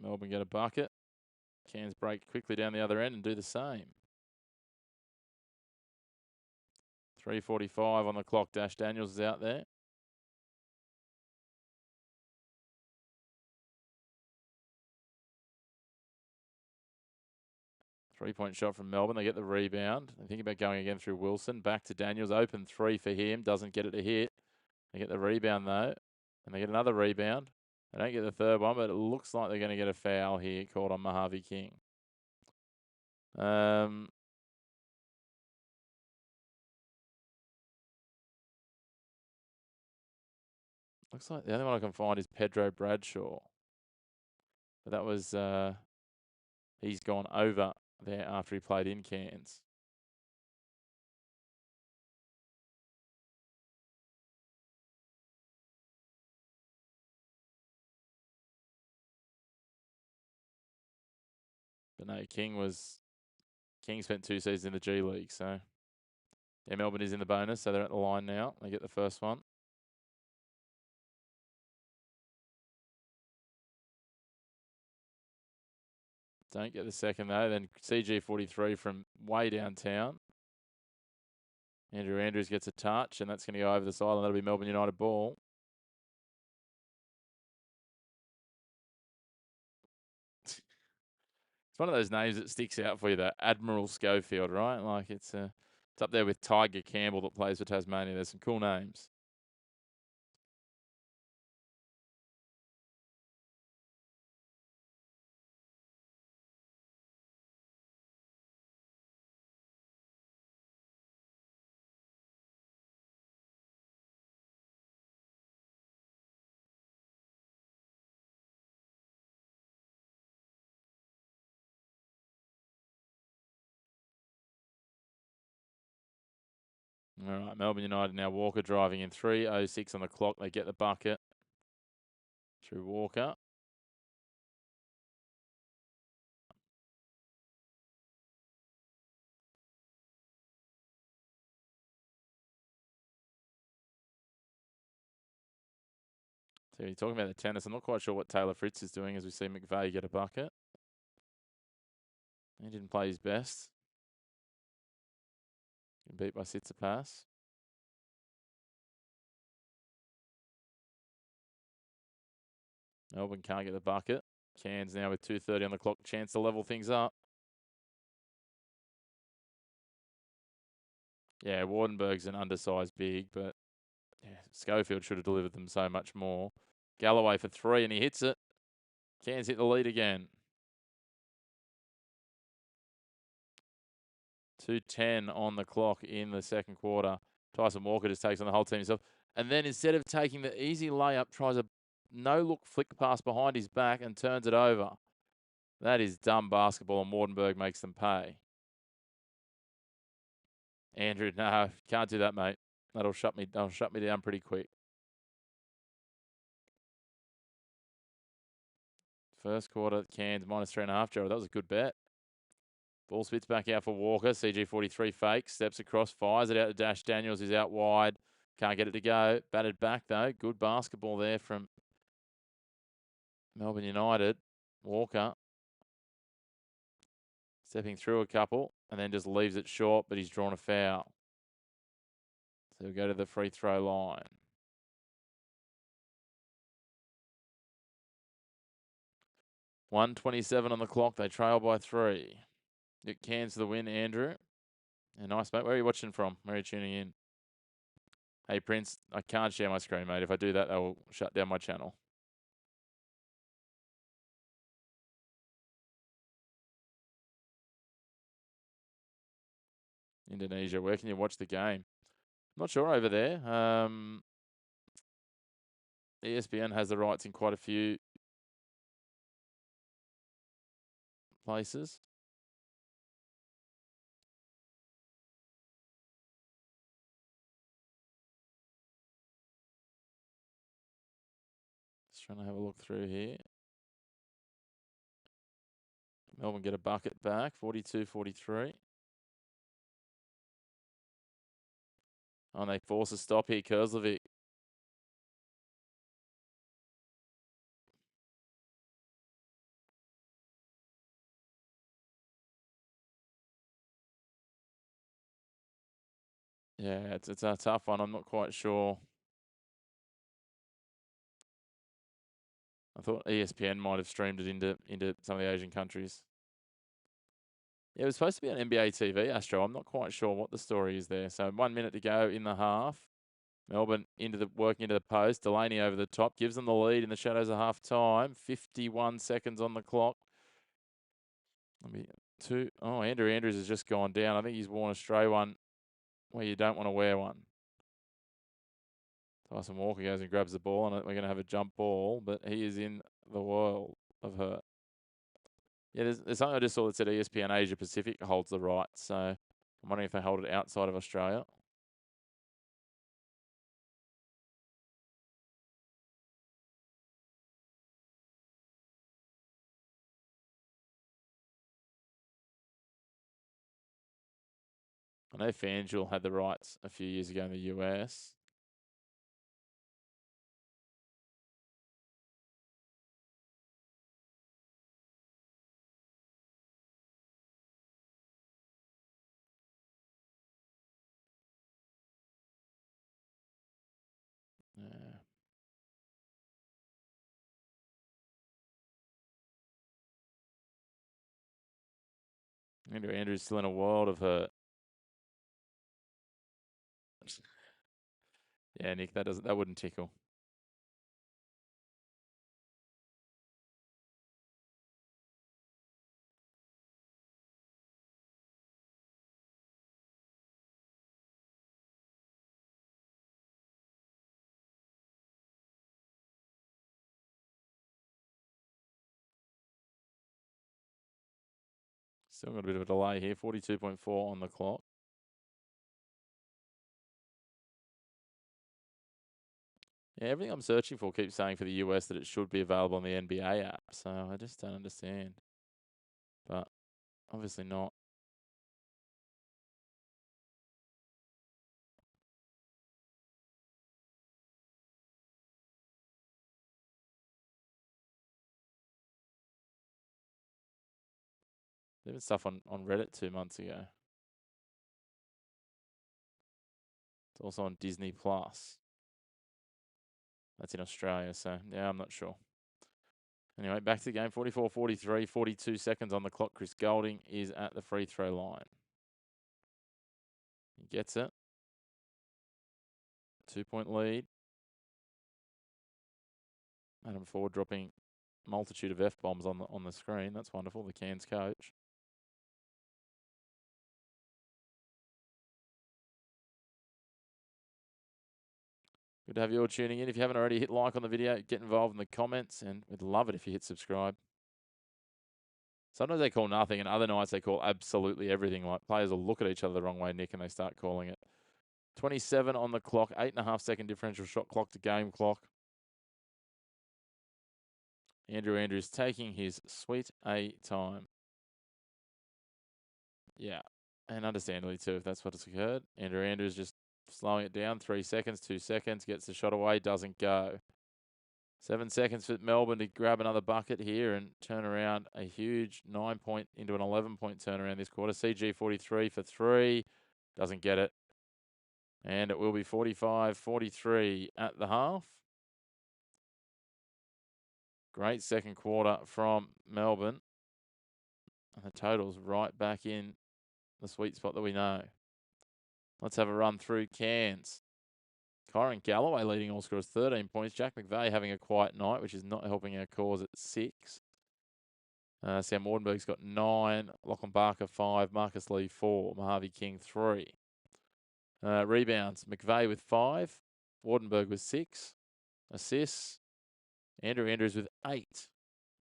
Melbourne get a bucket. Cairns break quickly down the other end and do the same. 3:45 on the clock. Dash Daniels is out there. 3-point shot from Melbourne. They get the rebound. They think about going again through Wilson. Back to Daniels. Open 3 for him. Doesn't get it to hit. They get the rebound, though. And they get another rebound. They don't get the third one, but it looks like they're going to get a foul here called on Mojave King. Looks like the only one I can find is Pedro Bradshaw. But that was, he's gone over there after he played in Cairns. But no, King spent 2 seasons in the G League, so yeah, Melbourne is in the bonus, so they're at the line now. They get the first one. Don't get the second, though. Then CG43 from way downtown. Andrew Andrews gets a touch, and that's going to go over the sideline. That'll be Melbourne United ball. It's one of those names that sticks out for you, that Admiral Schofield, right? Like it's up there with Tiger Campbell that plays for Tasmania. There's some cool names. All right, Melbourne United now. Walker driving in 3:06 on the clock. They get the bucket through Walker. So you're talking about the tennis. I'm not quite sure what Taylor Fritz is doing as we see McVeigh get a bucket. He didn't play his best. Beat by Tsitsipas. Melbourne can't get the bucket. Cairns now with 2:30 on the clock. Chance to level things up. Yeah, Wardenberg's an undersized big, but yeah, Schofield should have delivered them so much more. Galloway for 3, and he hits it. Cairns hit the lead again. 2:10 on the clock in the second quarter. Tyson Walker just takes on the whole team himself. And then instead of taking the easy layup, tries a no-look flick pass behind his back and turns it over. That is dumb basketball, and Wardenberg makes them pay. Andrew, no, can't do that, mate. That'll shut me down pretty quick. First quarter, Cairns -3.5, Gerald. That was a good bet. Ball spits back out for Walker. CG43 fakes, steps across, fires it out to Dash Daniels, who's out wide. Can't get it to go. Batted back, though. Good basketball there from Melbourne United. Walker stepping through a couple and then just leaves it short, but he's drawn a foul. So he'll go to the free throw line. $1:27 on the clock. They trail by 3. Get Cairns to the win, Andrew. And nice, mate. Where are you watching from? Where are you tuning in? Hey, Prince, I can't share my screen, mate. If I do that, they will shut down my channel. Indonesia, where can you watch the game? I'm not sure over there. ESPN has the rights in quite a few places. Just trying to have a look through here. Melbourne get a bucket back, 42-43. Oh, and they force a stop here, Kurzlovic. Yeah, it's a tough one. I'm not quite sure. I thought ESPN might have streamed it into some of the Asian countries. Yeah, it was supposed to be on NBA TV, Astro. I'm not quite sure what the story is there. So 1 minute to go in the half. Melbourne working into the post. Delaney over the top gives them the lead in the shadows of half time. 51 seconds on the clock. Andrew Andrews has just gone down. I think he's worn a stray one where you don't want to wear one. Tyson Walker goes and grabs the ball, and we're going to have a jump ball, but he is in the world of hurt. Yeah, there's something I just saw that said ESPN Asia Pacific holds the rights, so I'm wondering if they hold it outside of Australia. I know FanDuel had the rights a few years ago in the US. Yeah. Andrew's still in a world of hurt. Yeah, Nick, that wouldn't tickle. Still got a bit of a delay here. 42.4 on the clock. Yeah, everything I'm searching for keeps saying for the US that it should be available on the NBA app, so I just don't understand. But obviously not. There was stuff on Reddit 2 months ago. It's also on Disney Plus. That's in Australia, so yeah, I'm not sure. Anyway, back to the game. 44-43, 42 seconds on the clock. Chris Golding is at the free throw line. He gets it. 2-point lead. Adam Ford dropping multitude of F-bombs on the screen. That's wonderful, the Cairns coach. Good to have you all tuning in. If you haven't already, hit like on the video, get involved in the comments, and we'd love it if you hit subscribe. Sometimes they call nothing, and other nights they call absolutely everything. Like players will look at each other the wrong way, Nick, and they start calling it. 27 on the clock, 8.5 second differential shot clock to game clock. Andrew Andrews taking his sweet A time. Yeah, and understandably too, if that's what has occurred. Andrew Andrews just slowing it down. 3 seconds, 2 seconds, gets the shot away, doesn't go. 7 seconds for Melbourne to grab another bucket here and turn around a huge 9-point into an 11-point turnaround this quarter. CG 43 for 3. Doesn't get it. And it will be 45-43 at the half. Great second quarter from Melbourne. And the total's right back in the sweet spot that we know. Let's have a run through Cairns. Kyron Galloway leading all scorers, 13 points. Jack McVeigh having a quiet night, which is not helping our cause at 6. Sam Wardenberg's got 9. Lachlan Barker, 5. Marcus Lee, 4. Mojave King, 3. Rebounds, McVeigh with 5. Wardenberg with 6. Assists, Andrew Andrews with 8.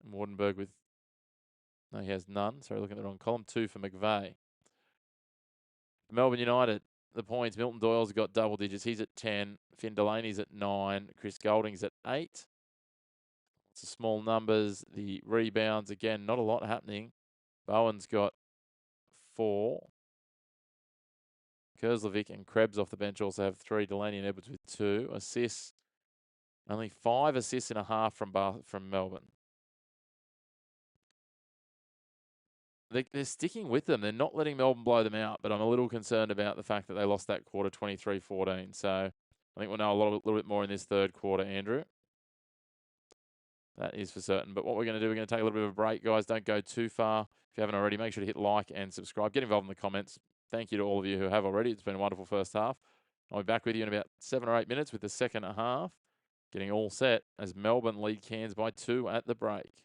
And Wardenberg with, no, he has none. Sorry, looking at the wrong column. 2 for McVeigh. Melbourne United, the points. Milton Doyle's got double digits. He's at 10. Finn Delaney's at 9. Chris Golding's at 8. Lots of small numbers. The rebounds, again, not a lot happening. Bowen's got 4. Kerslovic and Krebs off the bench also have 3. Delaney and Edwards with 2. Assists, only 5 assists and a half from Melbourne. They're sticking with them. They're not letting Melbourne blow them out, but I'm a little concerned about the fact that they lost that quarter 23-14. So I think we'll know a little bit more in this third quarter, Andrew. That is for certain. But what we're going to do, we're going to take a little bit of a break, guys. Don't go too far. If you haven't already, make sure to hit like and subscribe. Get involved in the comments. Thank you to all of you who have already. It's been a wonderful first half. I'll be back with you in about 7 or 8 minutes with the second half, getting all set as Melbourne lead Cairns by 2 at the break.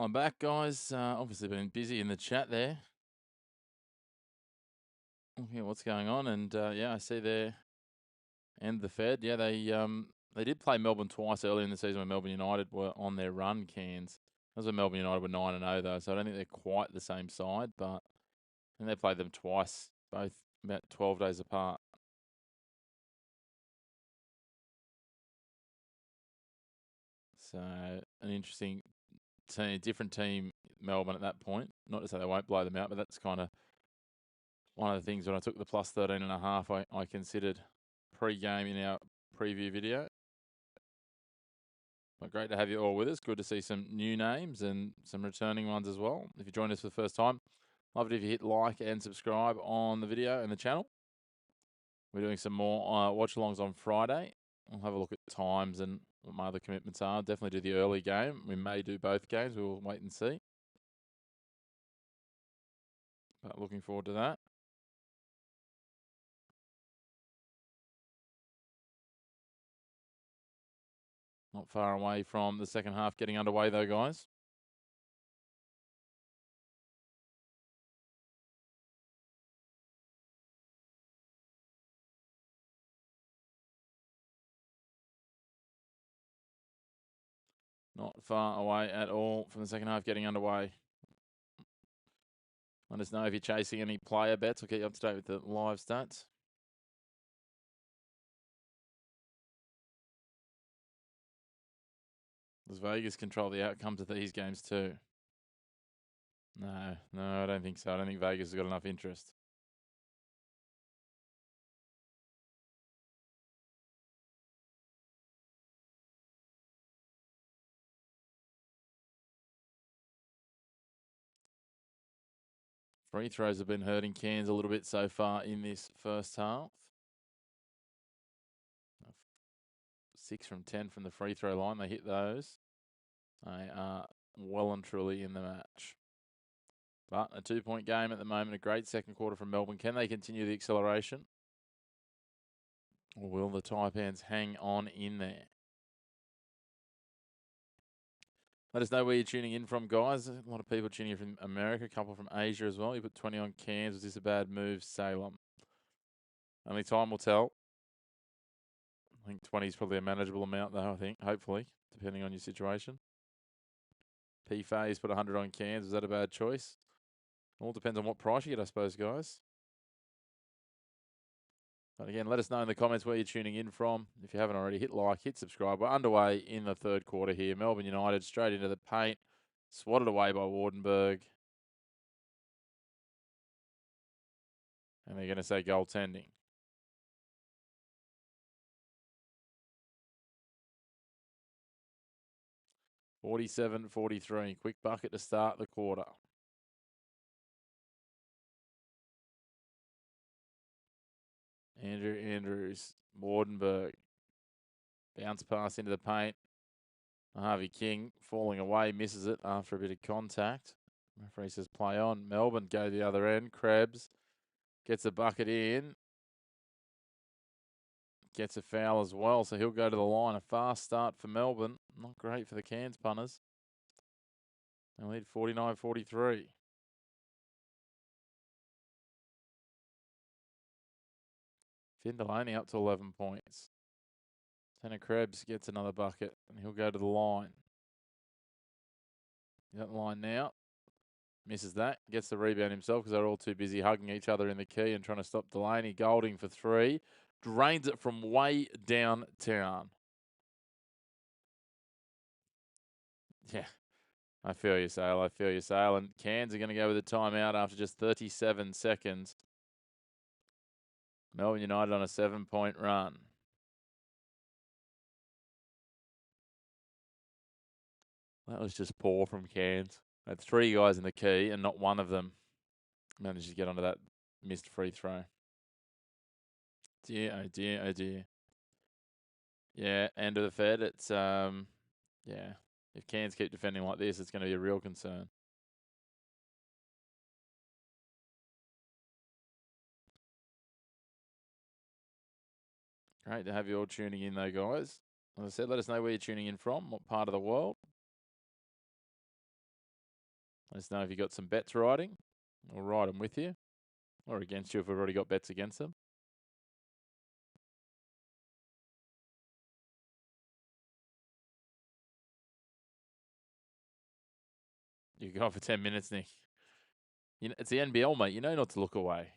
I'm back, guys. Obviously been busy in the chat there. Looking at what's going on, and yeah, I see there. And the Fed, yeah, they did play Melbourne twice early in the season when Melbourne United were on their run, Cairns. That was when Melbourne United were 9-0 though, so I don't think they're quite the same side, but I think they played them twice, both about 12 days apart. So an interesting team, different team, Melbourne at that point. Not to say they won't blow them out, but that's kind of one of the things when I took the plus 13.5, I considered pre-game in our preview video. But great to have you all with us. Good to see some new names and some returning ones as well. If you join us for the first time, love it if you hit like and subscribe on the video and the channel. We're doing some more watch-alongs on Friday. We'll have a look at times and what my other commitments are. Definitely do the early game. We may do both games. We'll wait and see. But looking forward to that. Not far away from the second half getting underway though, guys. Not far away at all from the second half getting underway. Let us know if you're chasing any player bets. I'll get you up to date with the live stats. Does Vegas control the outcomes of these games too? No, I don't think so. I don't think Vegas has got enough interest. Free throws have been hurting Cairns a little bit so far in this first half. 6 from 10 from the free throw line. They hit those. They are well and truly in the match. But a 2-point game at the moment. A great second quarter from Melbourne. Can they continue the acceleration? Or will the Taipans hang on in there? Let us know where you're tuning in from, guys. A lot of people tuning in from America, a couple from Asia as well. You put 20 on Cairns. Was this a bad move, Salem? Only time will tell. I think 20 is probably a manageable amount, though, I think, hopefully, depending on your situation. P-Phase put 100 on Cairns. Was that a bad choice? All depends on what price you get, I suppose, guys. But again, let us know in the comments where you're tuning in from. If you haven't already, hit like, hit subscribe. We're underway in the third quarter here. Melbourne United straight into the paint. Swatted away by Wardenberg. And they're going to say goaltending. $47-43. Quick bucket to start the quarter. Andrew Andrews, Wardenberg. Bounce pass into the paint. Harvey King falling away, misses it after a bit of contact. Referee says play on. Melbourne go the other end. Krebs gets a bucket in. Gets a foul as well, so he'll go to the line. A fast start for Melbourne. Not great for the Cairns punters. They lead 49-43. Finn Delaney up to 11 points. Tanner Krebs gets another bucket, and he'll go to the line. He's at the line now. Misses that. Gets the rebound himself because they're all too busy hugging each other in the key and trying to stop Delaney. Golding for 3. Drains it from way downtown. Yeah. I feel you, Sale. I feel you, Sale. And Cairns are going to go with a timeout after just 37 seconds. Melbourne United on a 7-point run. That was just poor from Cairns. Had 3 guys in the key and not one of them managed to get onto that missed free throw. Dear, oh dear, oh dear. Yeah, end of the Fed. It's, yeah. If Cairns keep defending like this, it's going to be a real concern. Great to have you all tuning in, though, guys. As I said, let us know where you're tuning in from, what part of the world. Let us know if you got some bets riding. We'll ride them with you or against you if we've already got bets against them. You go for 10 minutes, Nick. You know, it's the NBL, mate. You know not to look away.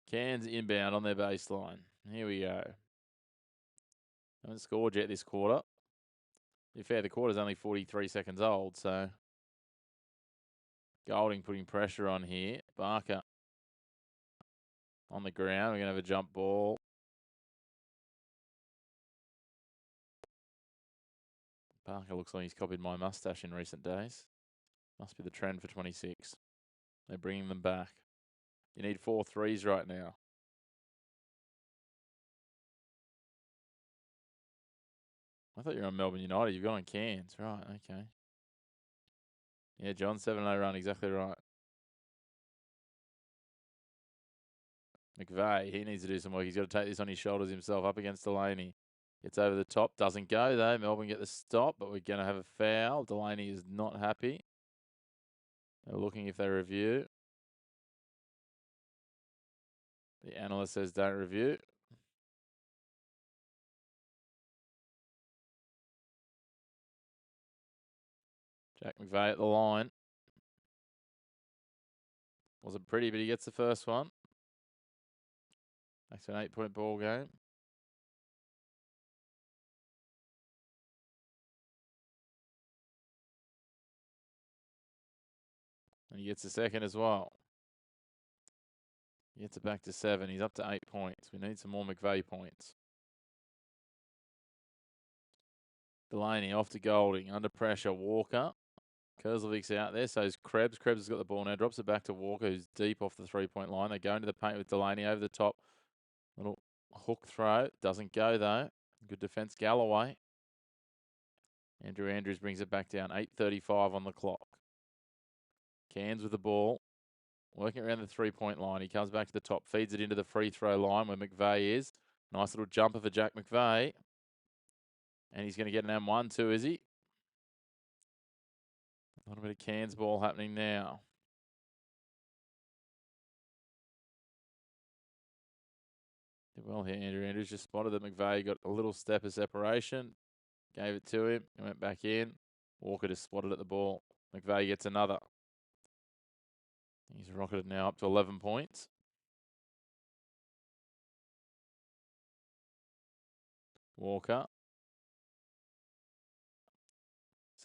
Cairns inbound on their baseline. Here we go. Haven't scored yet this quarter. To be fair, the quarter's only 43 seconds old, so Golding putting pressure on here. Barker on the ground. We're going to have a jump ball. Barker looks like he's copied my mustache in recent days. Must be the trend for 26. They're bringing them back. You need 4 threes right now. I thought you were on Melbourne United. You've gone on Cairns. Right, okay. Yeah, John, 7-0 run. Exactly right. McVeigh, he needs to do some work. He's got to take this on his shoulders himself, up against Delaney. Gets over the top. Doesn't go, though. Melbourne get the stop, but we're going to have a foul. Delaney is not happy. They're looking if they review. The analyst says don't review. Jack McVeigh at the line. Wasn't pretty, but he gets the first one. Back to an 8-point ball game. And he gets the second as well. He gets it back to 7. He's up to 8 points. We need some more McVeigh points. Delaney off to Golding. Under pressure. Walker. Kurzlevic's out there. So is Krebs. Krebs has got the ball now. Drops it back to Walker, who's deep off the 3-point line. They go into the paint with Delaney over the top. Little hook throw. Doesn't go, though. Good defense. Galloway. Andrew Andrews brings it back down. 8:35 on the clock. Cairns with the ball. Working around the 3-point line. He comes back to the top. Feeds it into the free throw line where McVeigh is. Nice little jumper for Jack McVeigh. And he's going to get an M1 too, is he? A little bit of Cairns ball happening now. Did well here. Andrew Andrews just spotted that McVeigh got a little step of separation. Gave it to him. He went back in. Walker just spotted at the ball. McVeigh gets another. He's rocketed now up to 11 points. Walker.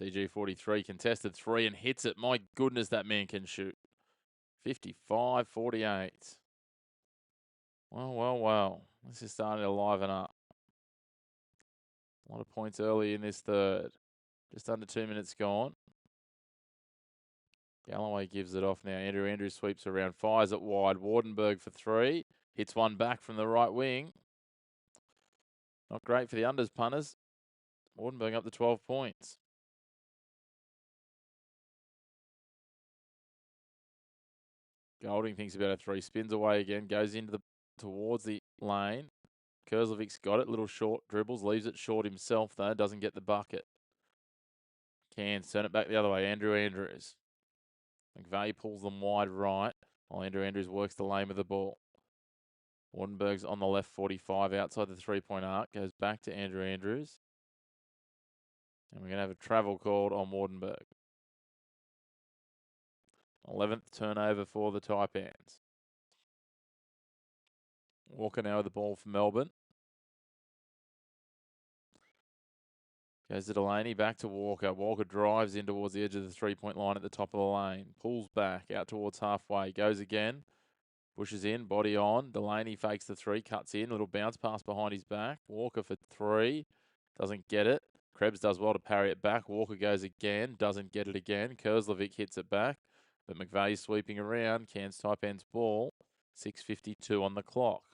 CG43 contested 3 and hits it. My goodness, that man can shoot. 55-48. Well. This is starting to liven up. A lot of points early in this third. Just under 2 minutes gone. Galloway gives it off now. Andrew Andrews sweeps around, fires it wide. Wardenberg for 3. Hits one back from the right wing. Not great for the unders punters. Wardenberg up to 12 points. Golding thinks about a 3. Spins away again. Goes into towards the lane. Kurzlevic's got it. Little short dribbles. Leaves it short himself, though. Doesn't get the bucket. Cairns turn it back the other way. Andrew Andrews. McVeigh pulls them wide right, while Andrew Andrews works the lane with the ball. Wardenberg's on the left 45 outside the 3-point arc. Goes back to Andrew Andrews. And we're going to have a travel called on Wardenberg. 11th turnover for the Taipans. Walker now with the ball for Melbourne. Goes to Delaney, back to Walker. Walker drives in towards the edge of the 3-point line at the top of the lane. Pulls back out towards halfway. Goes again. Pushes in, body on. Delaney fakes the 3, cuts in. Little bounce pass behind his back. Walker for 3. Doesn't get it. Krebs does well to parry it back. Walker goes again. Doesn't get it again. Kurzlevic hits it back. But McVeigh sweeping around. Cairns Taipans ball. 6:52 on the clock.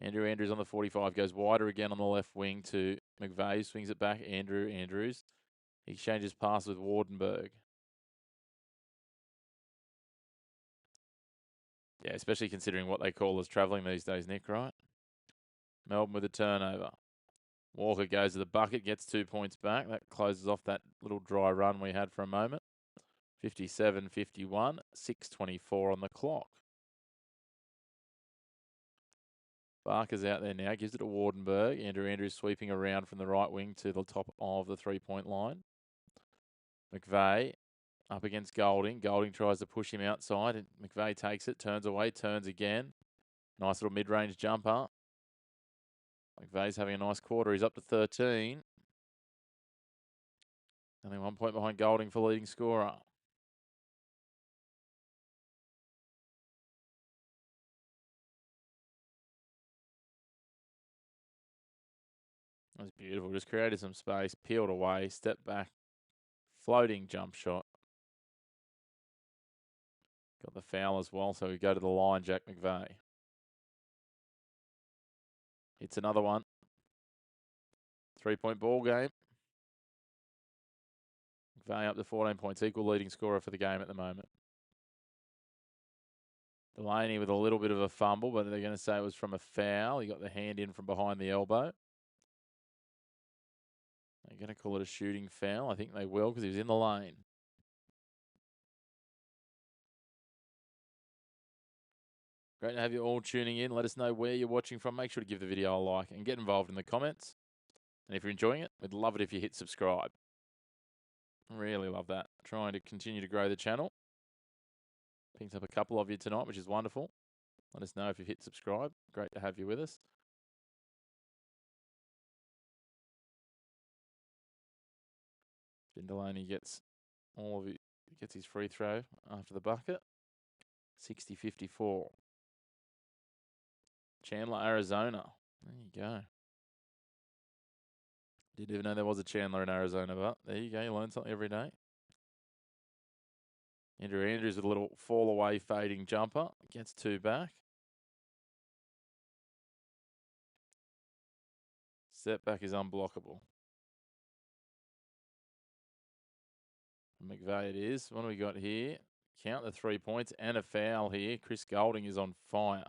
Andrew Andrews on the 45 goes wider again on the left wing to McVeigh. Swings it back. Andrew Andrews. He exchanges pass with Wardenberg. Yeah, especially considering what they call as travelling these days, Nick, right? Melbourne with a turnover. Walker goes to the bucket, gets 2 points back. That closes off that little dry run we had for a moment. 57-51, 6:24 on the clock. Barker's out there now, gives it to Wardenberg. Andrew Andrews sweeping around from the right wing to the top of the three-point line. McVeigh up against Golding. Golding tries to push him outside, and McVeigh takes it, turns away, turns again. Nice little mid-range jumper. McVeigh's having a nice quarter. He's up to 13. Only 1 point behind Golding for leading scorer. That was beautiful. Just created some space, peeled away, stepped back, floating jump shot. Got the foul as well, so we go to the line, Jack McVeigh. It's another one. 3-point ball game. McVeigh up to 14 points, equal leading scorer for the game at the moment. Delaney with a little bit of a fumble, but they're going to say it was from a foul. He got the hand in from behind the elbow. They're going to call it a shooting foul. I think they will because he was in the lane. Great to have you all tuning in. Let us know where you're watching from. Make sure to give the video a like and get involved in the comments. And if you're enjoying it, we'd love it if you hit subscribe. Really love that. Trying to continue to grow the channel. Picked up a couple of you tonight, which is wonderful. Let us know if you've hit subscribe. Great to have you with us. Ben Delaney gets gets his free throw after the bucket. 60-54. Chandler, Arizona. There you go. Didn't even know there was a Chandler in Arizona, but there you go. You learn something every day. Andrew Andrews with a little fall away fading jumper. Gets 2 back. Setback is unblockable. McVeigh it is. What do we got here? Count the 3 points and a foul here. Chris Golding is on fire.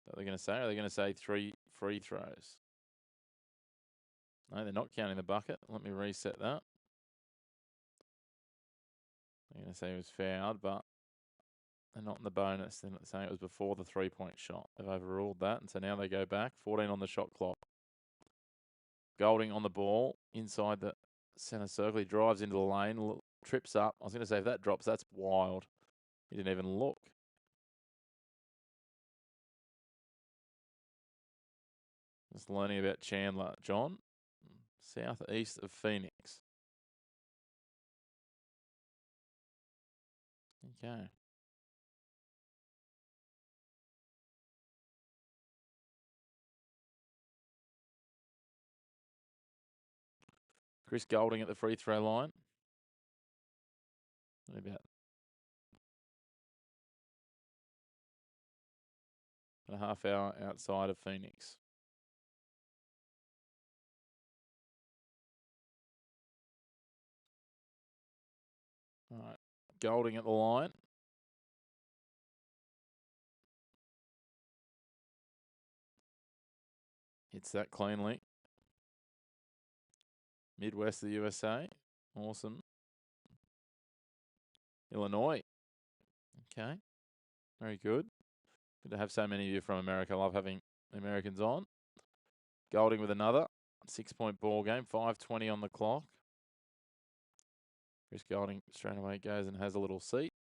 What are they going to say? Are they going to say 3 free throws? No, they're not counting the bucket. Let me reset that. They're going to say it was fouled, but they're not in the bonus. They're not saying it was before the 3-point shot. They've overruled that, and so now they go back. 14 on the shot clock. Golding on the ball inside the centre circle. He drives into the lane, trips up. I was going to say, if that drops, that's wild. He didn't even look. Just learning about Chandler. John, southeast of Phoenix. Okay. Chris Golding at the free throw line. About a half hour outside of Phoenix. All right. Golding at the line. Hits that cleanly. Midwest of the USA. Awesome. Illinois. Okay. Very good. Good to have so many of you from America. I love having Americans on. Golding with another 6-point ball game. 5:20 on the clock. Chris Golding straight away goes and has a little seat.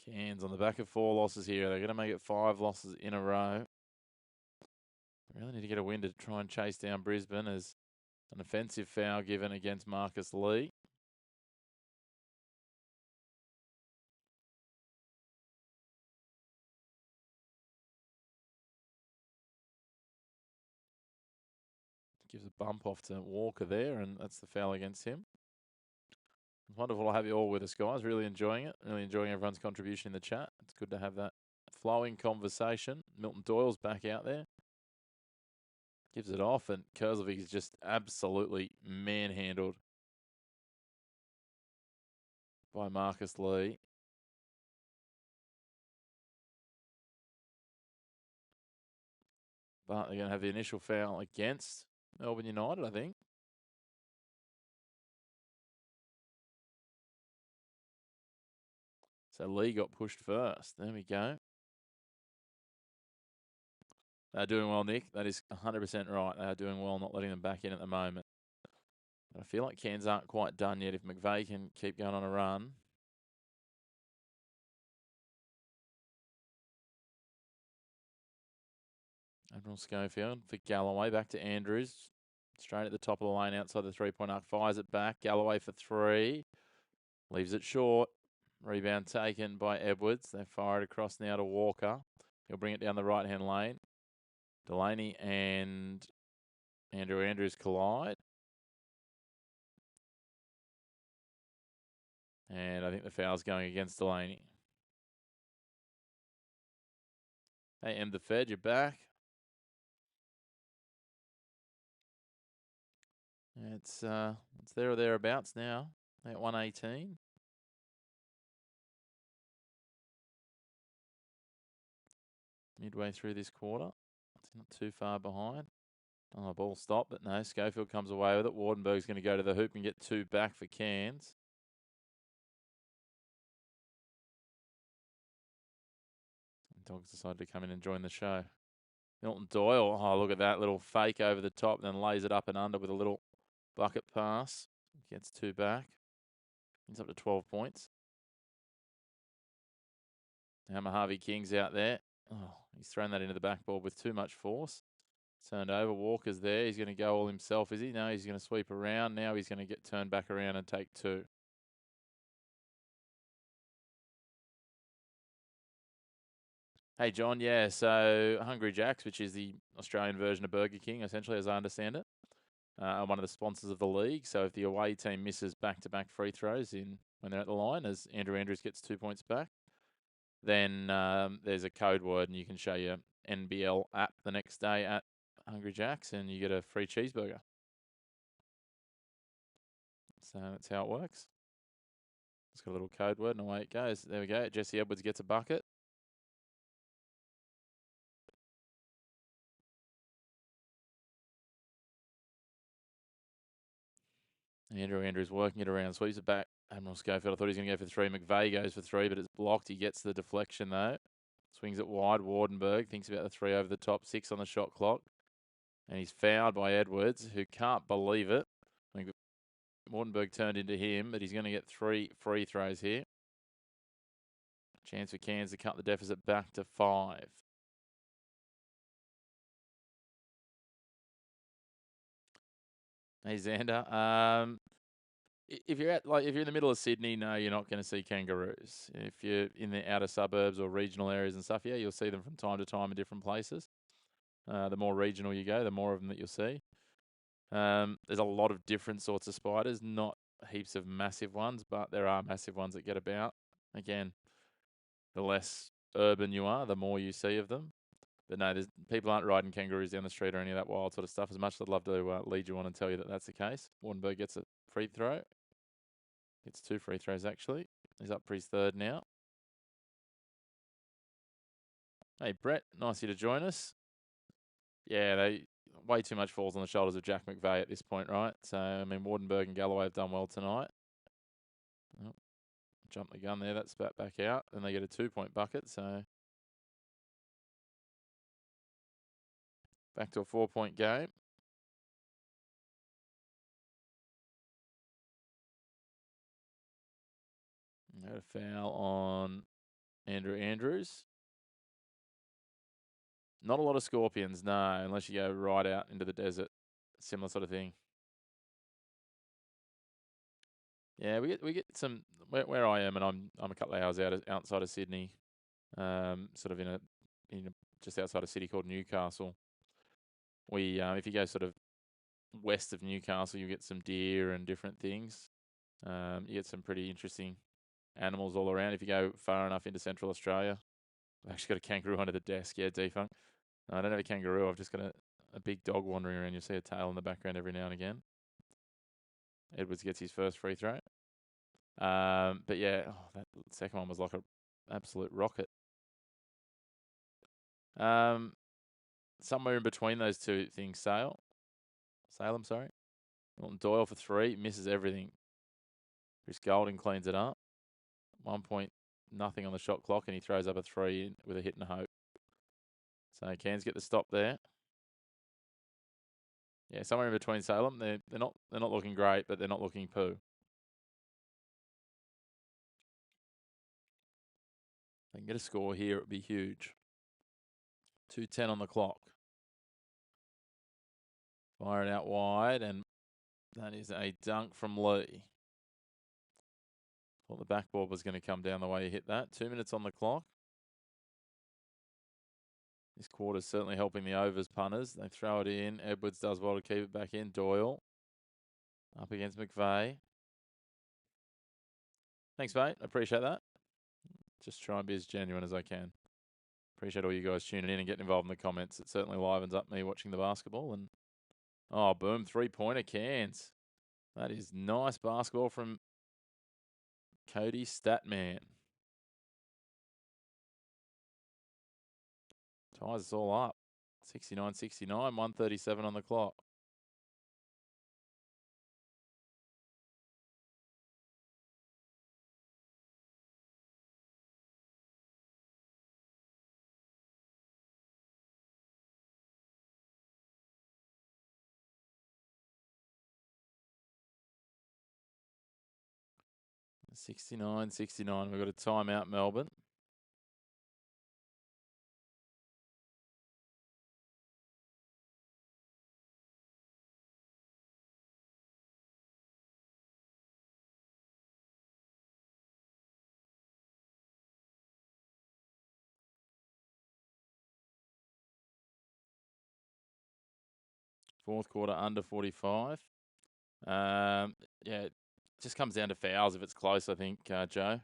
Cairns on the back of 4 losses here. They're going to make it 5 losses in a row. They really need to get a win to try and chase down Brisbane as an offensive foul given against Marcus Lee. Gives a bump off to Walker there, and that's the foul against him. Wonderful to have you all with us, guys. Really enjoying it. Really enjoying everyone's contribution in the chat. It's good to have that flowing conversation. Milton Doyle's back out there. Gives it off, and Kurzlovic is just absolutely manhandled by Marcus Lee. But they're going to have the initial foul against Melbourne United, I think. So Lee got pushed first. There we go. They're doing well, Nick. That is 100% right. They are doing well, not letting them back in at the moment. But I feel like Cairns aren't quite done yet. If McVeigh can keep going on a run. Admiral Schofield for Galloway. Back to Andrews. Straight at the top of the lane outside the three-point arc. Fires it back. Galloway for three. Leaves it short. Rebound taken by Edwards. They fire it across now to Walker. He'll bring it down the right-hand lane. Delaney and Andrew Andrews collide. And I think the foul's going against Delaney. Hey, M. the Fed, you're back. It's there or thereabouts now at 118. Midway through this quarter. It's not too far behind. Oh, ball stopped, but no, Schofield comes away with it. Wardenberg's going to go to the hoop and get two back for Cairns. Dogs decide to come in and join the show. Milton Doyle, oh, look at that little fake over the top, then lays it up and under with a little bucket pass. Gets two back. He's up to 12 points. Now Mojave King's out there. Oh, he's thrown that into the backboard with too much force. Turned over. Walker's there. He's going to go all himself, is he? No, he's going to sweep around. Now he's going to get turned back around and take two. Hey, John. Yeah, so Hungry Jack's, which is the Australian version of Burger King, essentially, as I understand it, are one of the sponsors of the league. So if the away team misses back-to-back free throws when they're at the line, as Andrew Andrews gets 2 points back, then there's a code word, and you can show your NBL app the next day at Hungry Jack's, and you get a free cheeseburger. So that's how it works. It's got a little code word, and away it goes. There we go. Jesse Edwards gets a bucket. Andrew Andrews working it around, sweeps it back. Admiral Schofield, I thought he was going to go for three. McVeigh goes for three, but it's blocked. He gets the deflection, though. Swings it wide. Wardenberg thinks about the three over the top. 6 on the shot clock. And he's fouled by Edwards, who can't believe it. I think Wardenberg turned into him, but he's going to get 3 free throws here. Chance for Cairns to cut the deficit back to 5. Hey, Xander. If you're in the middle of Sydney, no, you're not going to see kangaroos. If you're in the outer suburbs or regional areas and stuff, yeah, you'll see them from time to time in different places. The more regional you go, the more of them that you'll see. There's a lot of different sorts of spiders, not heaps of massive ones, but there are massive ones that get about. Again, the less urban you are, the more you see of them. But no, people aren't riding kangaroos down the street or any of that wild sort of stuff. As much as I'd love to lead you on and tell you that that's the case. Wardenberg gets a free throw. Gets 2 free throws, actually. He's up for his third now. Hey, Brett, nice of you to join us. Yeah, way too much falls on the shoulders of Jack McVeigh at this point, right? So, I mean, Wardenberg and Galloway have done well tonight. Oh, jump the gun there. That spat back out. Then they get a 2-point bucket, so back to a 4-point game. Got a foul on Andrew Andrews. Not a lot of scorpions, no, unless you go right out into the desert. Similar sort of thing. Yeah, we get some where I am, and I'm a couple of hours outside of Sydney, sort of in a just outside a city called Newcastle. We if you go sort of west of Newcastle, you get some deer and different things. You get some pretty interesting animals all around. If you go far enough into Central Australia, I've actually got a kangaroo under the desk. Yeah, defunct. No, I don't have a kangaroo. I've just got a big dog wandering around. You'll see a tail in the background every now and again. Edwards gets his first free throw. But yeah, that second one was like an absolute rocket. Somewhere in between those two things, Salem, sorry. Milton Doyle for three, misses everything. Chris Golding cleans it up. 1 point, nothing on the shot clock, and he throws up a three with a hit and a hope. So Cairns get the stop there. Yeah, somewhere in between Salem. They're not looking great, but they're not looking poo. They can get a score here, it would be huge. 2:10 on the clock. Fire it out wide, and that is a dunk from Lee. Thought the backboard was going to come down the way he hit that. 2 minutes on the clock. This quarter's certainly helping the overs punters. They throw it in. Edwards does well to keep it back in. Doyle up against McVeigh. Thanks, mate. Appreciate that. Just try and be as genuine as I can. Appreciate all you guys tuning in and getting involved in the comments. It certainly livens up me watching the basketball. And oh, boom, 3-pointer Cairns. That is nice basketball from Cody Statman. Ties us all up. 69-69, 1:37 on the clock. $69-69. We've got a timeout, Melbourne. Fourth quarter under 45. Yeah, it just comes down to fouls if it's close, I think, Joe.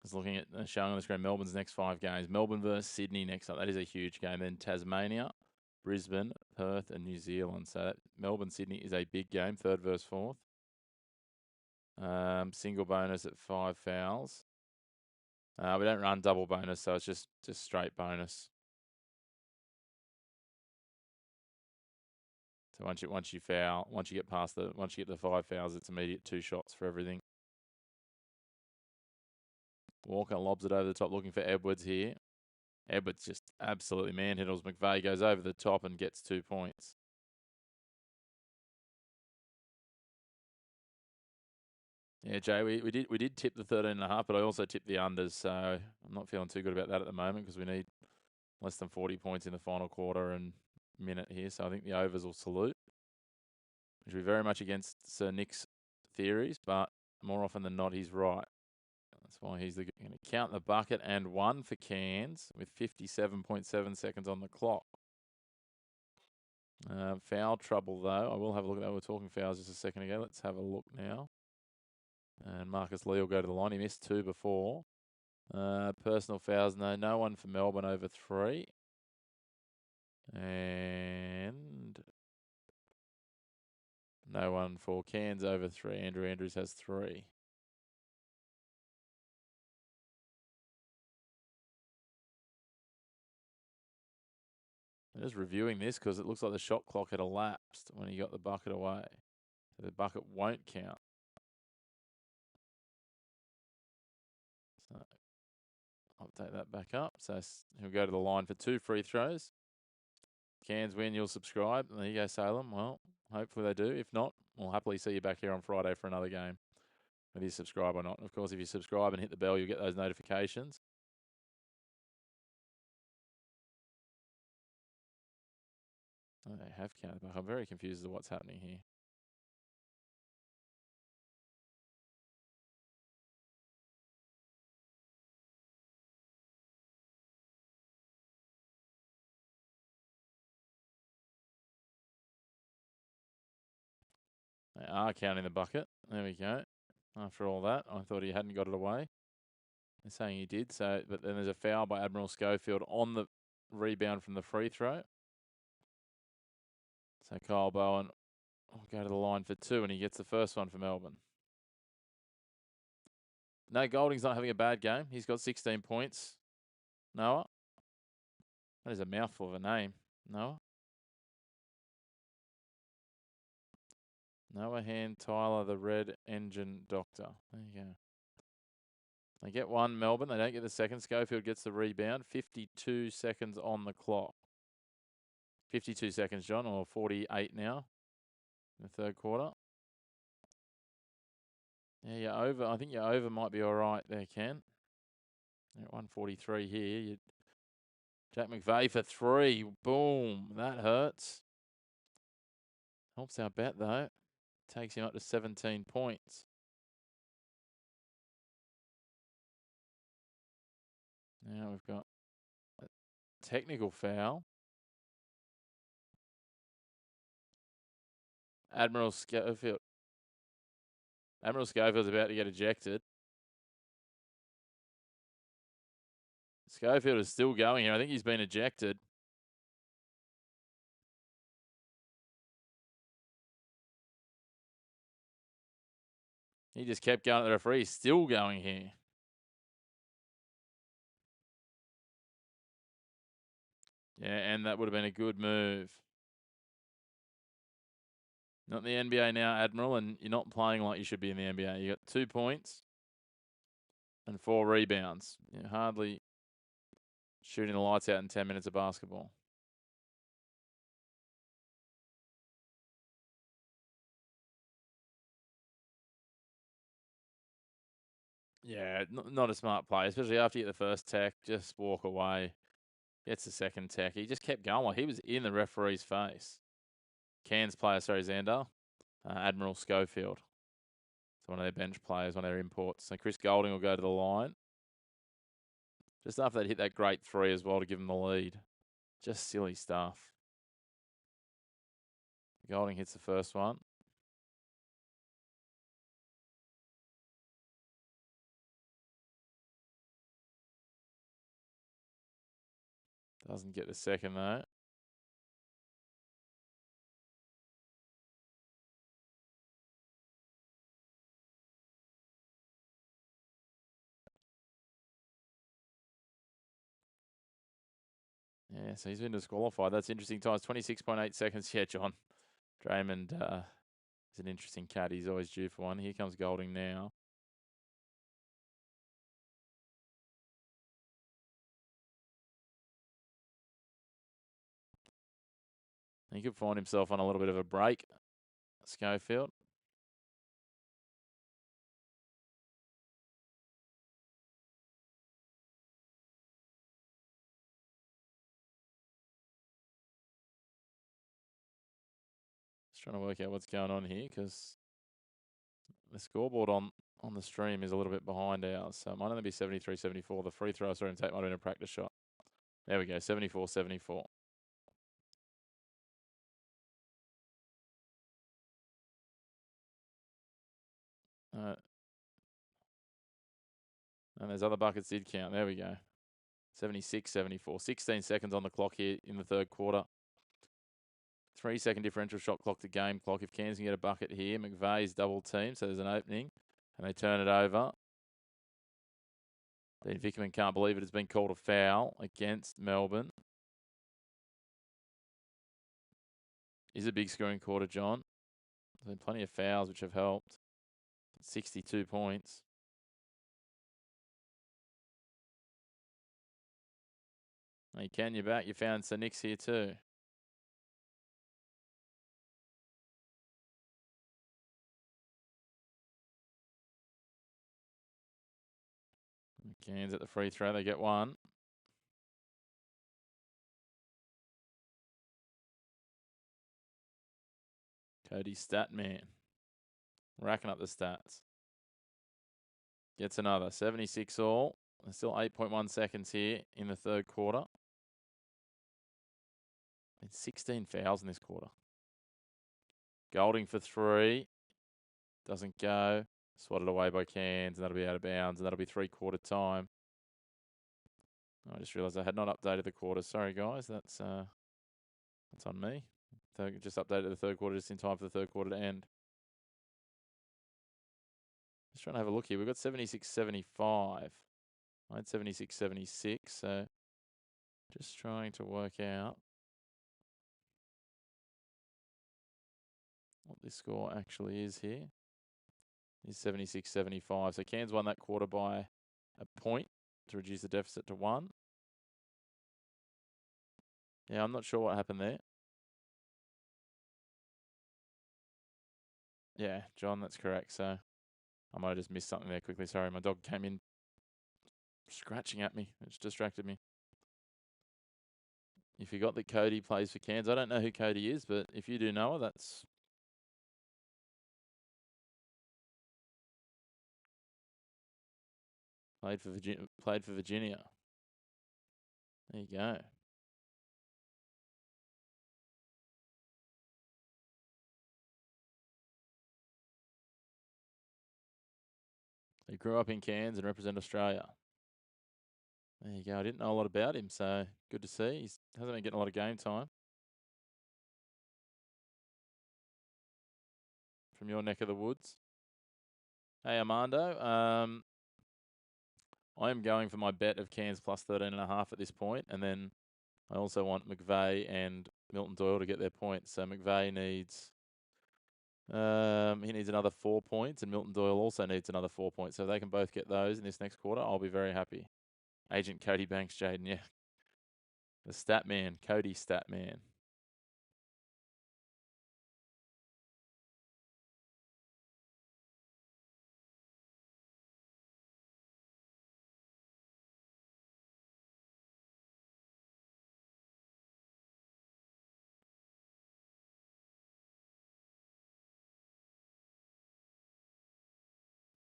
Just looking at showing on the screen Melbourne's next 5 games. Melbourne versus Sydney next up. That is a huge game. Then Tasmania, Brisbane, Perth, and New Zealand. So Melbourne Sydney is a big game. 3rd versus 4th. Single bonus at 5 fouls. We don't run double bonus, so it's just straight bonus. So once you get the 5 fouls, it's immediate 2 shots for everything. Walker lobs it over the top, looking for Edwards here. Edwards just absolutely manhandles McVeigh, goes over the top and gets 2 points. Yeah, Jay, we did tip the 13.5, but I also tipped the unders, so I'm not feeling too good about that at the moment because we need less than 40 points in the final quarter and minute here. So I think the overs will salute, which will be very much against Sir Nick's theories, but more often than not, he's right. That's why he's going to count the bucket and 1 for Cairns with 57.7 seconds on the clock. Foul trouble, though. I will have a look at that. We were talking fouls just a second ago. Let's have a look now. And Marcus Lee will go to the line. He missed 2 before. Personal fouls, no one for Melbourne over 3. And no one for Cairns over 3. Andrew Andrews has 3. I'm just reviewing this because it looks like the shot clock had elapsed when he got the bucket away. So the bucket won't count. So I'll take that back up. So he'll go to the line for 2 free throws. Cairns win, you'll subscribe. There you go, Salem. Well, hopefully they do. If not, we'll happily see you back here on Friday for another game, whether you subscribe or not. Of course, if you subscribe and hit the bell, you'll get those notifications. Oh, they have counted back. I'm very confused as to what's happening here. They are counting the bucket. There we go. After all that, I thought he hadn't got it away. They're saying he did. So, but then there's a foul by Admiral Schofield on the rebound from the free throw. So Kyle Bowen will go to the line for 2, and he gets the first one for Melbourne. No, Golding's not having a bad game. He's got 16 points. Noah. That is a mouthful of a name. Noah. Noah Hand Tyler, the Red Engine Doctor. There you go. They get one, Melbourne. They don't get the second. Schofield gets the rebound. 52 seconds on the clock. 52 seconds, John, or 48 now in the third quarter. Yeah, you're over. I think your over might be all right there, Ken. You're at 143 here. Jack McVeigh for 3. Boom. That hurts. Helps our bet, though. Takes him up to 17 points. Now we've got a technical foul. Admiral Schofield. Admiral Schofield's about to get ejected. Schofield is still going here. I think he's been ejected. He just kept going at the referee. He's still going here. Yeah, and that would have been a good move. Not in the NBA now, Admiral, and you're not playing like you should be in the NBA. You got 2 points and 4 rebounds. You're hardly shooting the lights out in 10 minutes of basketball. Yeah, not a smart play, especially after you get the first tech. Just walk away. Gets the second tech. He just kept going. Well, he was in the referee's face. Cairns player, sorry, Xander. Admiral Schofield. It's one of their bench players, one of their imports. So Chris Golding will go to the line. Just after they hit that great 3 as well to give them the lead. Just silly stuff. Golding hits the first one. Doesn't get the second though. Yeah, so he's been disqualified. That's interesting times. 26.8 seconds. Yeah, John. Draymond is an interesting cat. He's always due for one. Here comes Golding now. He could find himself on a little bit of a break, Schofield. Just trying to work out what's going on here because the scoreboard on the stream is a little bit behind ours. So it might only be 73-74. The free throw, sorry, and take might have been a practice shot. There we go, 74-74. And there's other buckets did count. There we go. 76-74. 16 seconds on the clock here in the third quarter. 3-second differential shot clock to game clock. If Cairns can get a bucket here, McVeigh's double team, so there's an opening, and they turn it over. Dean Vickerman can't believe it. It's been called a foul against Melbourne. Is a big scoring quarter, John. There's been plenty of fouls which have helped. 62 points. Hey, Ken, you're back. You found Sir Nick's here too. Cairns at the free throw. They get one. Cody Statman. Racking up the stats. Gets another. 76 all. There's still 8.1 seconds here in the third quarter. And 16 fouls in this quarter. Golding for 3. Doesn't go. Swatted away by Cairns, and that'll be out of bounds, and that'll be 3/4 time. I just realised I had not updated the quarters. Sorry, guys. That's on me. Just updated the third quarter just in time for the third quarter to end. Just trying to have a look here. We've got 76.75. I had 76.76, so just trying to work out what this score actually is here. Is 76.75. So Cairns won that quarter by a point to reduce the deficit to 1. Yeah, I'm not sure what happened there. Yeah, John, that's correct. So I might have just missed something there quickly. Sorry, my dog came in scratching at me. It just distracted me. You forgot that Cody plays for Cairns. I don't know who Cody is, but if you do know her, that's... Played for Virginia. There you go. He grew up in Cairns and represent Australia. There you go. I didn't know a lot about him, so good to see. He hasn't been getting a lot of game time. From your neck of the woods. Hey, Armando. I am going for my bet of Cairns plus 13.5 at this point, and then I also want McVeigh and Milton Doyle to get their points. So McVeigh needs... he needs another 4 points, and Milton Doyle also needs another 4 points. So if they can both get those in this next quarter, I'll be very happy. Agent Cody Banks, Jaden, yeah. The stat man, Cody stat man.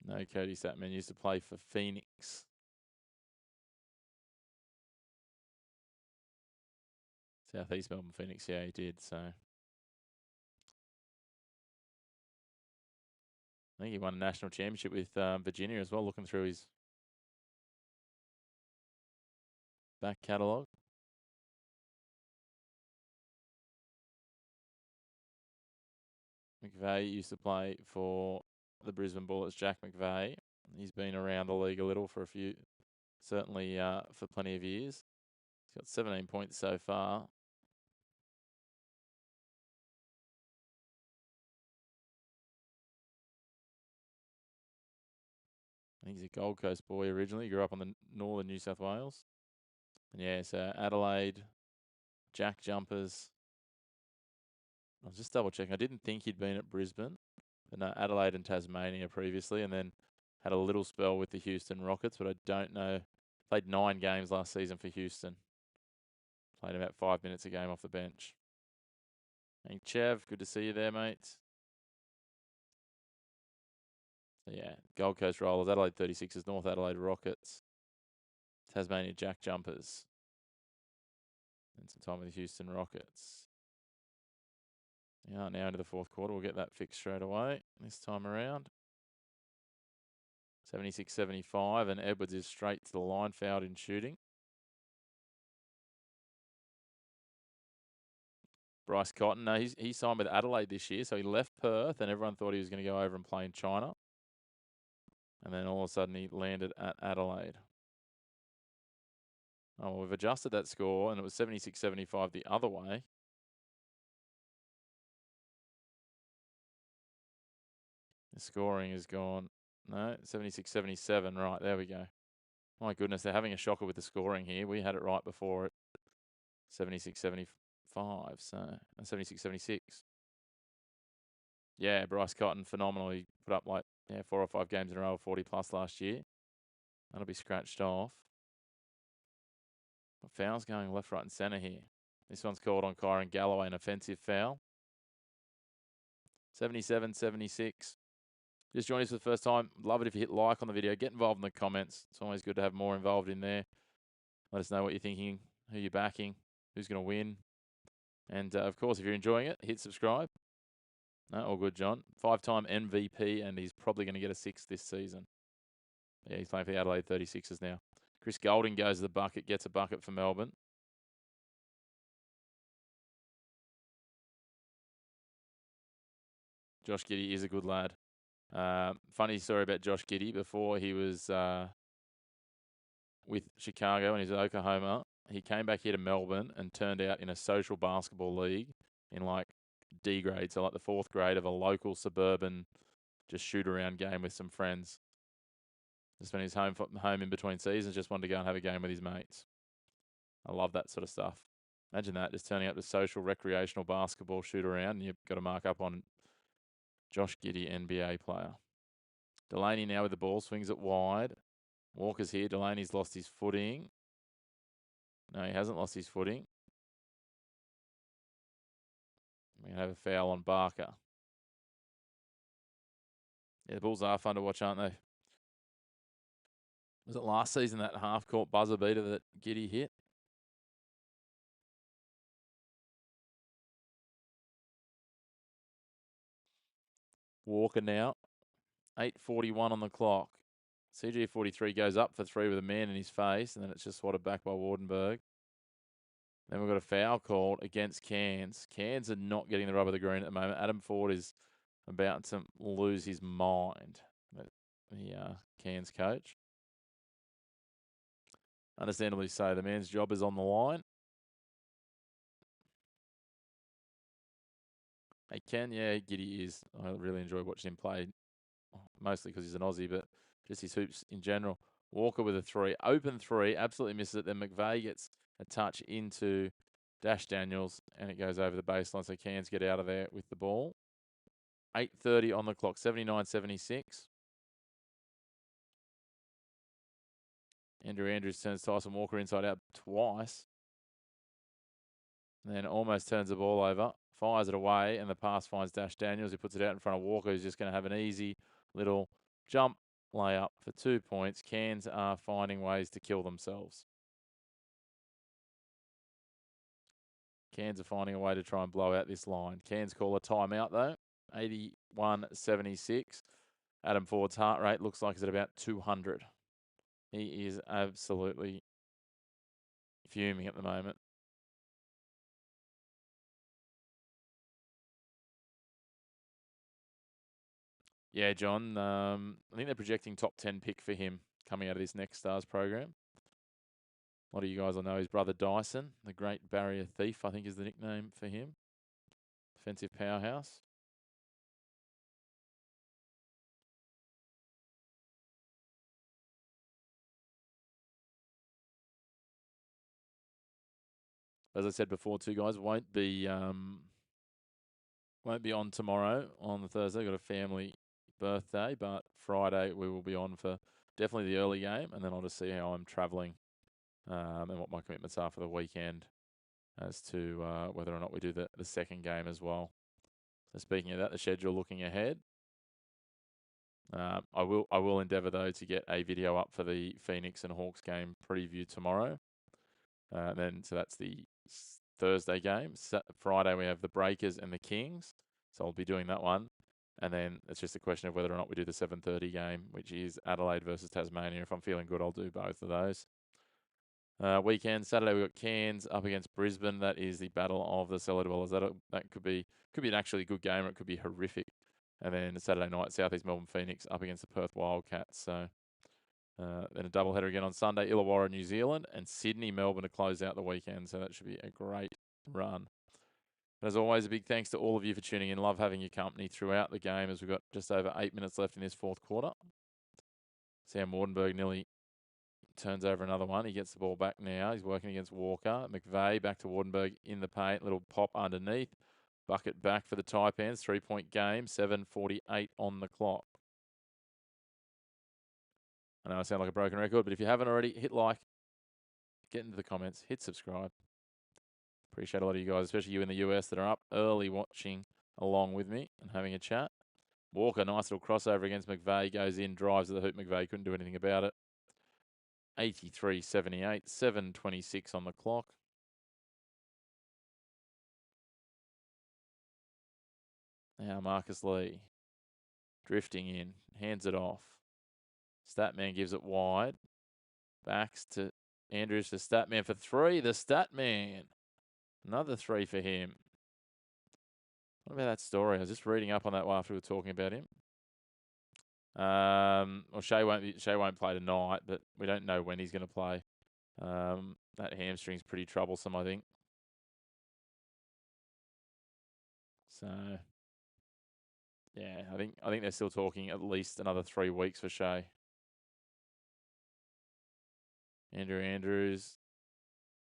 No, Cody stat man used to play for Phoenix. Southeast Melbourne Phoenix, yeah, he did. So I think he won a national championship with Virginia as well, looking through his back catalogue. McVeigh used to play for the Brisbane Bullets, Jack McVeigh. He's been around the league a little for a few, certainly for plenty of years. He's got 17 points so far. I think he's a Gold Coast boy originally. He grew up on the northern New South Wales. And yeah, so Adelaide, Jack Jumpers. I'll just double checking. I didn't think he'd been at Brisbane. But no, Adelaide and Tasmania previously, and then had a little spell with the Houston Rockets, but I don't know. Played 9 games last season for Houston. Played about 5 minutes a game off the bench. Hey, Chev, good to see you there, mate. So yeah, Gold Coast Rollers, Adelaide 36ers, North Adelaide Rockets, Tasmania Jack Jumpers, and some time with the Houston Rockets. Yeah, now into the fourth quarter. We'll get that fixed straight away this time around. 76-75, and Edwards is straight to the line, fouled in shooting. Bryce Cotton, no, he signed with Adelaide this year, so he left Perth, and everyone thought he was going to go over and play in China. And then all of a sudden he landed at Adelaide. Oh, well, we've adjusted that score, and it was 76-75 the other way. The scoring is gone. No, 76-77. Right, there we go. My goodness, they're having a shocker with the scoring here. We had it right before it. 76-75, so 76-76. Yeah, Bryce Cotton, phenomenal. He put up 4 or 5 games in a row, 40 plus last year. That'll be scratched off. But fouls going left, right, and centre here. This one's called on Kyron Galloway, an offensive foul. 77-76. Just joined us for the first time. Love it if you hit like on the video. Get involved in the comments. It's always good to have more involved in there. Let us know what you're thinking, who you're backing, who's going to win. And, of course, if you're enjoying it, hit subscribe. No, all good, John. 5-time MVP, and he's probably going to get a 6 this season. Yeah, he's playing for the Adelaide 36ers now. Chris Golding goes to the bucket, gets a bucket for Melbourne. Josh Giddey is a good lad. Funny story about Josh Giddey. Before he was with Chicago and he's at Oklahoma, he came back here to Melbourne and turned out in a social basketball league in like D grade, so like the 4th grade of a local suburban just shoot around game with some friends. Just when he's home in between seasons, just wanted to go and have a game with his mates. I love that sort of stuff. Imagine that, just turning up to social recreational basketball shoot around, and you've got to mark up on Josh Giddey, NBA player. Delaney now with the ball, swings it wide. Walker's here. Delaney's lost his footing. No, he hasn't lost his footing. We're going to have a foul on Barker. Yeah, the Bulls are fun to watch, aren't they? Was it last season, that half-court buzzer beater that Giddey hit? Walker now. 8:41 on the clock. CG43 goes up for 3 with a man in his face, and then it's just swatted back by Wardenberg. Then we've got a foul called against Cairns. Cairns are not getting the rub of the green at the moment. Adam Ford is about to lose his mind, the Cairns coach. Understandably so. The man's job is on the line. Hey, Ken, yeah, Giddey is. I really enjoy watching him play, mostly because he's an Aussie, but just his hoops in general. Walker with a 3. Open 3, absolutely misses it. Then McVeigh gets a touch into Dash Daniels, and it goes over the baseline, so Cairns get out of there with the ball. 8:30 on the clock, 79-76. Andrew Andrews turns Tyson Walker inside out twice. And then almost turns the ball over, fires it away, and the pass finds Dash Daniels, who puts it out in front of Walker, who's just going to have an easy little jump layup for 2 points. Cairns are finding ways to kill themselves. Cairns are finding a way to try and blow out this line. Cairns call a timeout, though. 81-76. Adam Ford's heart rate looks like it's at about 200. He is absolutely fuming at the moment. Yeah, John. I think they're projecting top 10 pick for him coming out of this next Stars program. A lot of you guys will know his brother Dyson, the great barrier thief, I think is the nickname for him. Defensive powerhouse. As I said before, too, guys, won't be on tomorrow on the Thursday. We've got a family birthday, but Friday we will be on for definitely the early game, and then I'll just see how I'm travelling and what my commitments are for the weekend as to whether or not we do the second game as well. So speaking of that, the schedule looking ahead. I will endeavour though to get a video up for the Phoenix and Hawks game preview tomorrow. So that's the Thursday game. Friday we have the Breakers and the Kings, so I'll be doing that one. And then it's just a question of whether or not we do the 7:30 game, which is Adelaide versus Tasmania. If I'm feeling good, I'll do both of those. Weekend Saturday we've got Cairns up against Brisbane. That is the battle of the cellar dwellers. That could be an actually good game, or it could be horrific. And then Saturday night, Southeast Melbourne Phoenix up against the Perth Wildcats. So then a doubleheader again on Sunday, Illawarra, New Zealand, and Sydney, Melbourne to close out the weekend. So that should be a great run. But as always, a big thanks to all of you for tuning in. Love having your company throughout the game as we've got just over 8 minutes left in this fourth quarter. Sam Wardenberg nearly turns over another one. He gets the ball back now. He's working against Walker. McVeigh back to Wardenberg in the paint. Little pop underneath. Bucket back for the Taipans. 3-point game. 7:48 on the clock. I know I sound like a broken record, but if you haven't already, hit like, get into the comments, hit subscribe. Appreciate a lot of you guys, especially you in the US that are up early watching along with me and having a chat. Walker, nice little crossover against McVeigh. Goes in, drives to the hoop. McVeigh couldn't do anything about it. 83-78, 7:26 on the clock. Now Marcus Lee drifting in, hands it off. Statman gives it wide. Backs to Andrews for Statman for 3. The Statman. Another 3 for him. What about that story? I was just reading up on that while after we were talking about him. Well, Shea won't play tonight, but we don't know when he's going to play. That hamstring's pretty troublesome, I think. So, yeah, I think they're still talking at least another 3 weeks for Shea. Andrew Andrews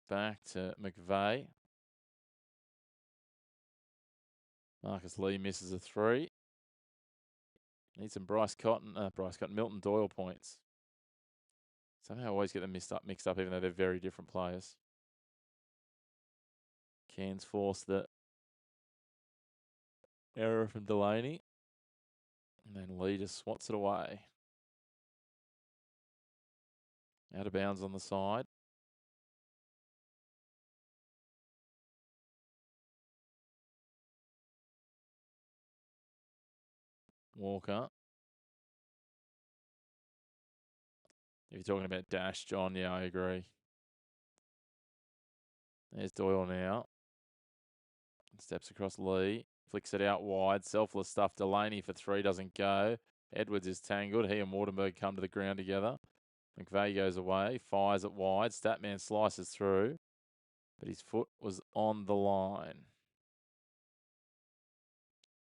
back to McVeigh. Marcus Lee misses a 3. Need some Milton Doyle points. Somehow I always get them mixed up, even though they're very different players. Cairns force the error from Delaney. And then Lee just swats it away. Out of bounds on the side. Walker. If you're talking about dash, John, yeah, I agree. There's Doyle now. Steps across Lee. Flicks it out wide. Selfless stuff. Delaney for 3 doesn't go. Edwards is tangled. He and Wardenberg come to the ground together. McVeigh goes away. Fires it wide. Statman slices through. But his foot was on the line.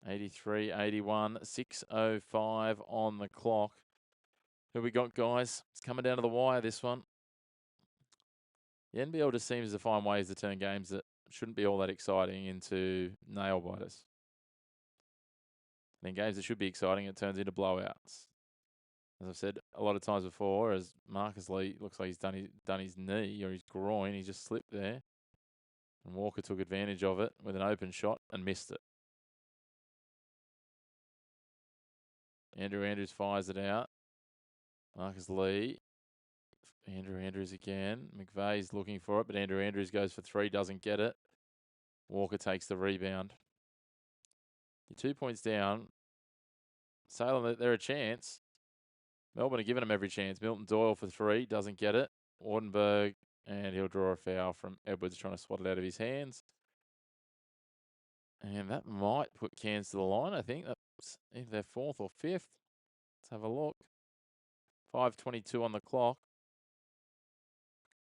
83, 81, 6:05 on the clock. Who we got, guys? It's coming down to the wire, this one. The NBL just seems to find ways to turn games that shouldn't be all that exciting into nail biters. And in games that should be exciting, it turns into blowouts. As I've said a lot of times before, as Marcus Lee looks like he's done his knee or his groin, he just slipped there. And Walker took advantage of it with an open shot and missed it. Andrew Andrews fires it out. Marcus Lee. Andrew Andrews again. McVeigh's looking for it, but Andrew Andrews goes for 3, doesn't get it. Walker takes the rebound. You're 2 points down. Salem, they're a chance. Melbourne are giving them every chance. Milton Doyle for 3, doesn't get it. Wardenberg, and he'll draw a foul from Edwards trying to swat it out of his hands. And that might put Cairns to the line, I think. That's either their 4th or 5th. Let's have a look. 5:22 on the clock.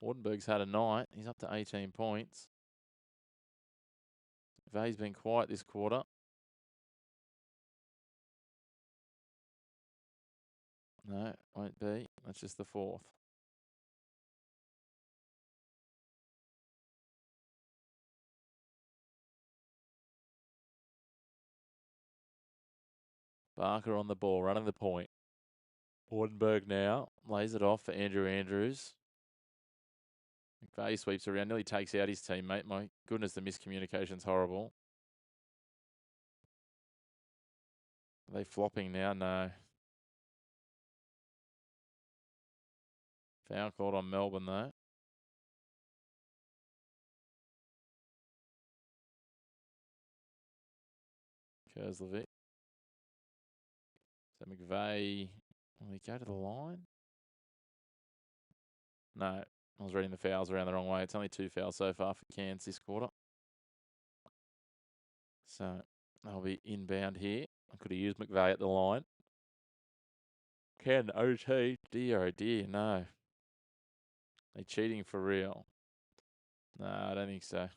Wardenberg's had a night. He's up to 18 points. Vay's been quiet this quarter. No, won't be. That's just the 4th. Barker on the ball, running the point. Wardenberg now lays it off for Andrew Andrews. McVeigh sweeps around, nearly takes out his teammate. My goodness, the miscommunication's horrible. Are they flopping now? No. Foul called on Melbourne, though. Kerslovic. So McVeigh, will he go to the line? No, I was reading the fouls around the wrong way. It's only 2 fouls so far for Cairns this quarter. So they'll be inbound here. I could have used McVeigh at the line. Can OT? Dear, oh dear, no. They cheating for real? No, I don't think so.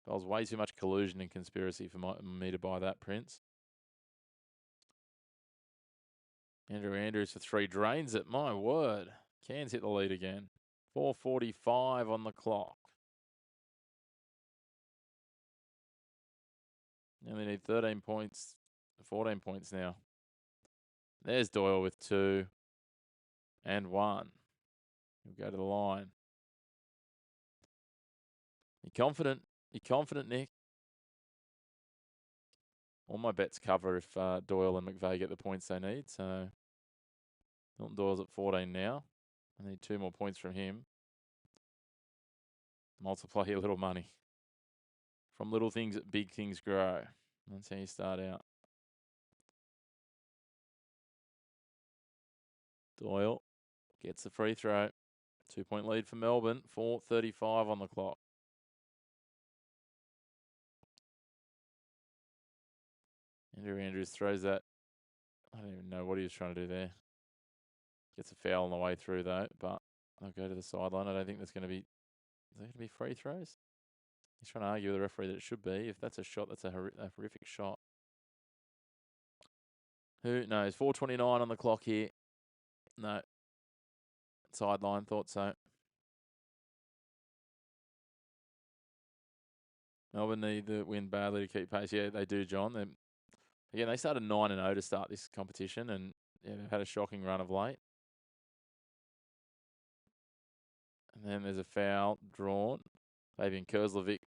That was way too much collusion and conspiracy for me to buy that, Prince. Andrew Andrews for 3, drains it. My word. Cairns hit the lead again. 4:45 on the clock. Now they need 13 points, 14 points now. There's Doyle with 2 and 1. He'll go to the line. You confident? You confident, Nick? All my bets cover if Doyle and McVeigh get the points they need. So Milton Doyle's at 14 now. I need 2 more points from him. Multiply your little money. From little things, big things grow. That's how you start out. Doyle gets the free throw. 2-point lead for Melbourne. 4:35 on the clock. Andrew Andrews throws that. I don't even know what he was trying to do there. Gets a foul on the way through, though, but I'll go to the sideline. I don't think there's going to be... Is there going to be free throws? He's trying to argue with the referee that it should be. If that's a shot, that's a horrific shot. Who knows? 4:29 on the clock here. No. Sideline, thought so. Melbourne need the win badly to keep pace. Yeah, they do, John. Again, they started 9-0 to start this competition, and yeah, they've had a shocking run of late. And then there's a foul drawn. Fabian Kerslovic,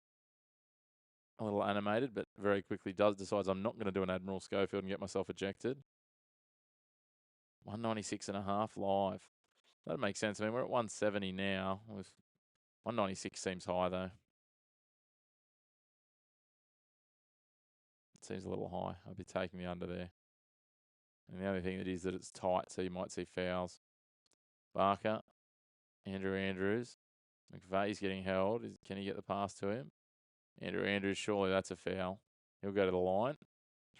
a little animated, but very quickly decides I'm not going to do an Admiral Schofield and get myself ejected. 196.5 live. That makes sense. I mean, we're at 170 now. 196 seems high, though. It seems a little high. I'd be taking the under there. And the only thing that is that it's tight, so you might see fouls. Barker, Andrew Andrews. McVeigh's getting held. Can he get the pass to him? Andrew Andrews, surely that's a foul. He'll go to the line.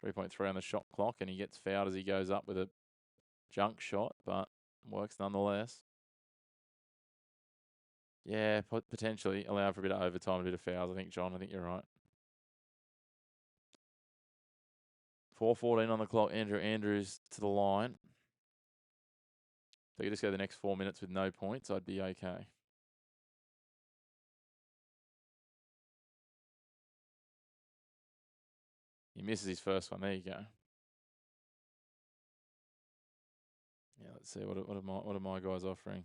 3.3 on the shot clock, and he gets fouled as he goes up with a junk shot, but works nonetheless. Yeah, potentially allow for a bit of overtime, a bit of fouls. I think, John, I think you're right. 4:14 on the clock. Andrew Andrews to the line. If they could just go the next 4 minutes with no points, I'd be okay. He misses his first one. There you go. Yeah, let's see. What are my guys offering?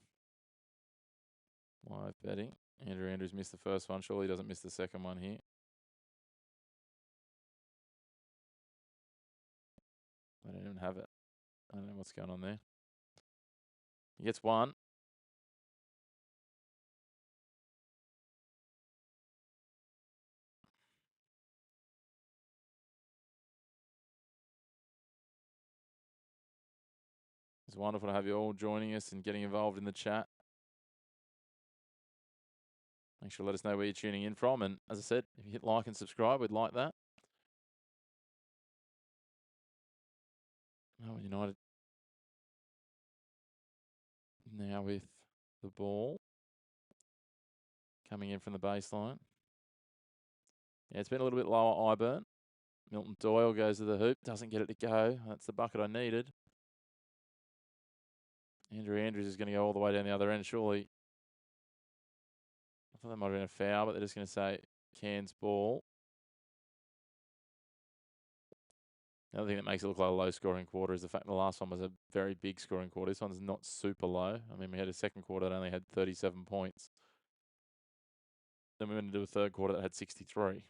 Live betting. Andrew Andrews missed the first one. Surely he doesn't miss the second one here. I don't even have it. I don't know what's going on there. He gets one. It's wonderful to have you all joining us and getting involved in the chat. Make sure to let us know where you're tuning in from. And as I said, if you hit like and subscribe, we'd like that. Melbourne United now with the ball. Coming in from the baseline. Yeah, it's been a little bit lower, Iburn. Milton Doyle goes to the hoop. Doesn't get it to go. That's the bucket I needed. Andrew Andrews is going to go all the way down the other end, surely. I thought that might have been a foul, but they're just going to say Cairns ball. The other thing that makes it look like a low-scoring quarter is the fact the last one was a very big scoring quarter. This one's not super low. I mean, we had a second quarter that only had 37 points. Then we went into a third quarter that had 63.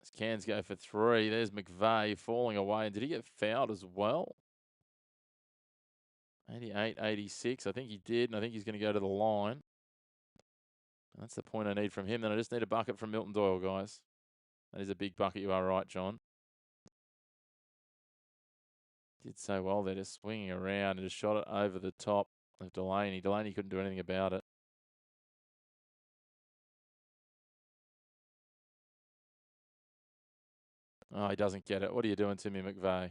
As Cairns go for three, there's McVeigh falling away. And did he get fouled as well? 88, 86. I think he did, and I think he's going to go to the line. That's the point I need from him. Then I just need a bucket from Milton Doyle, guys. That is a big bucket. You are right, John. Did so well there, just swinging around and just shot it over the top of Delaney. Delaney couldn't do anything about it. Oh, he doesn't get it. What are you doing to me, McVeigh?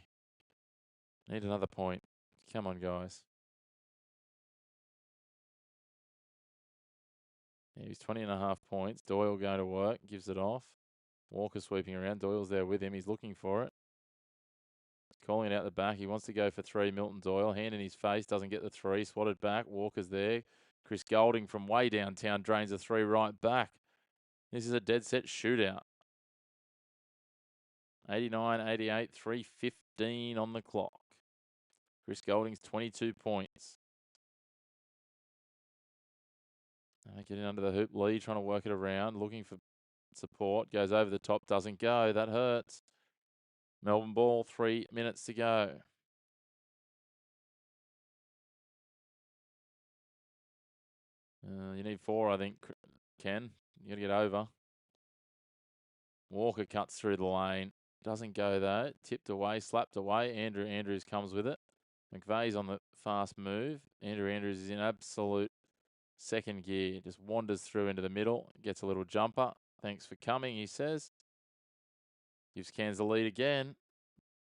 Need another point. Come on, guys. Yeah, he's 20.5 points. Doyle going to work. Gives it off. Walker sweeping around. Doyle's there with him. He's looking for it. Calling it out the back. He wants to go for three. Milton Doyle. Hand in his face. Doesn't get the three. Swatted back. Walker's there. Chris Golding from way downtown drains the three right back. This is a dead set shootout. 89, 88, 3:15 on the clock. Chris Golding's 22 points. Getting under the hoop. Lee trying to work it around. Looking for support. Goes over the top. Doesn't go. That hurts. Melbourne ball. 3 minutes to go. You need 4, I think, Ken. You got to get over. Walker cuts through the lane. Doesn't go, though. Tipped away, slapped away. Andrew Andrews comes with it. McVeigh's on the fast move. Andrew Andrews is in absolute second gear. Just wanders through into the middle. Gets a little jumper. Thanks for coming, he says. Gives Cairns the lead again.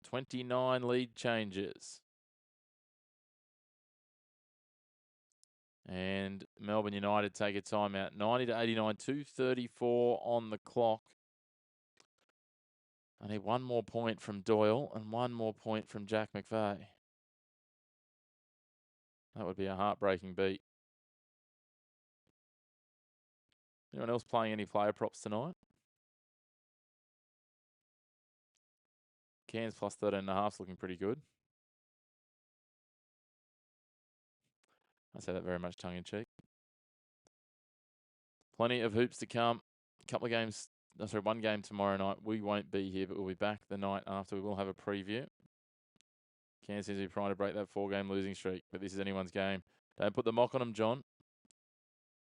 29 lead changes. And Melbourne United take a timeout. 90 to 89, 2:34 on the clock. I need one more point from Doyle and one more point from Jack McVeigh. That would be a heartbreaking beat. Anyone else playing any player props tonight? Cairns plus 13.5 is looking pretty good. I say that very much tongue-in-cheek. Plenty of hoops to come. A couple of games, one game tomorrow night. We won't be here, but we'll be back the night after. We will have a preview. Cairns seems to be trying to break that 4-game losing streak, but this is anyone's game. Don't put the mock on them, John.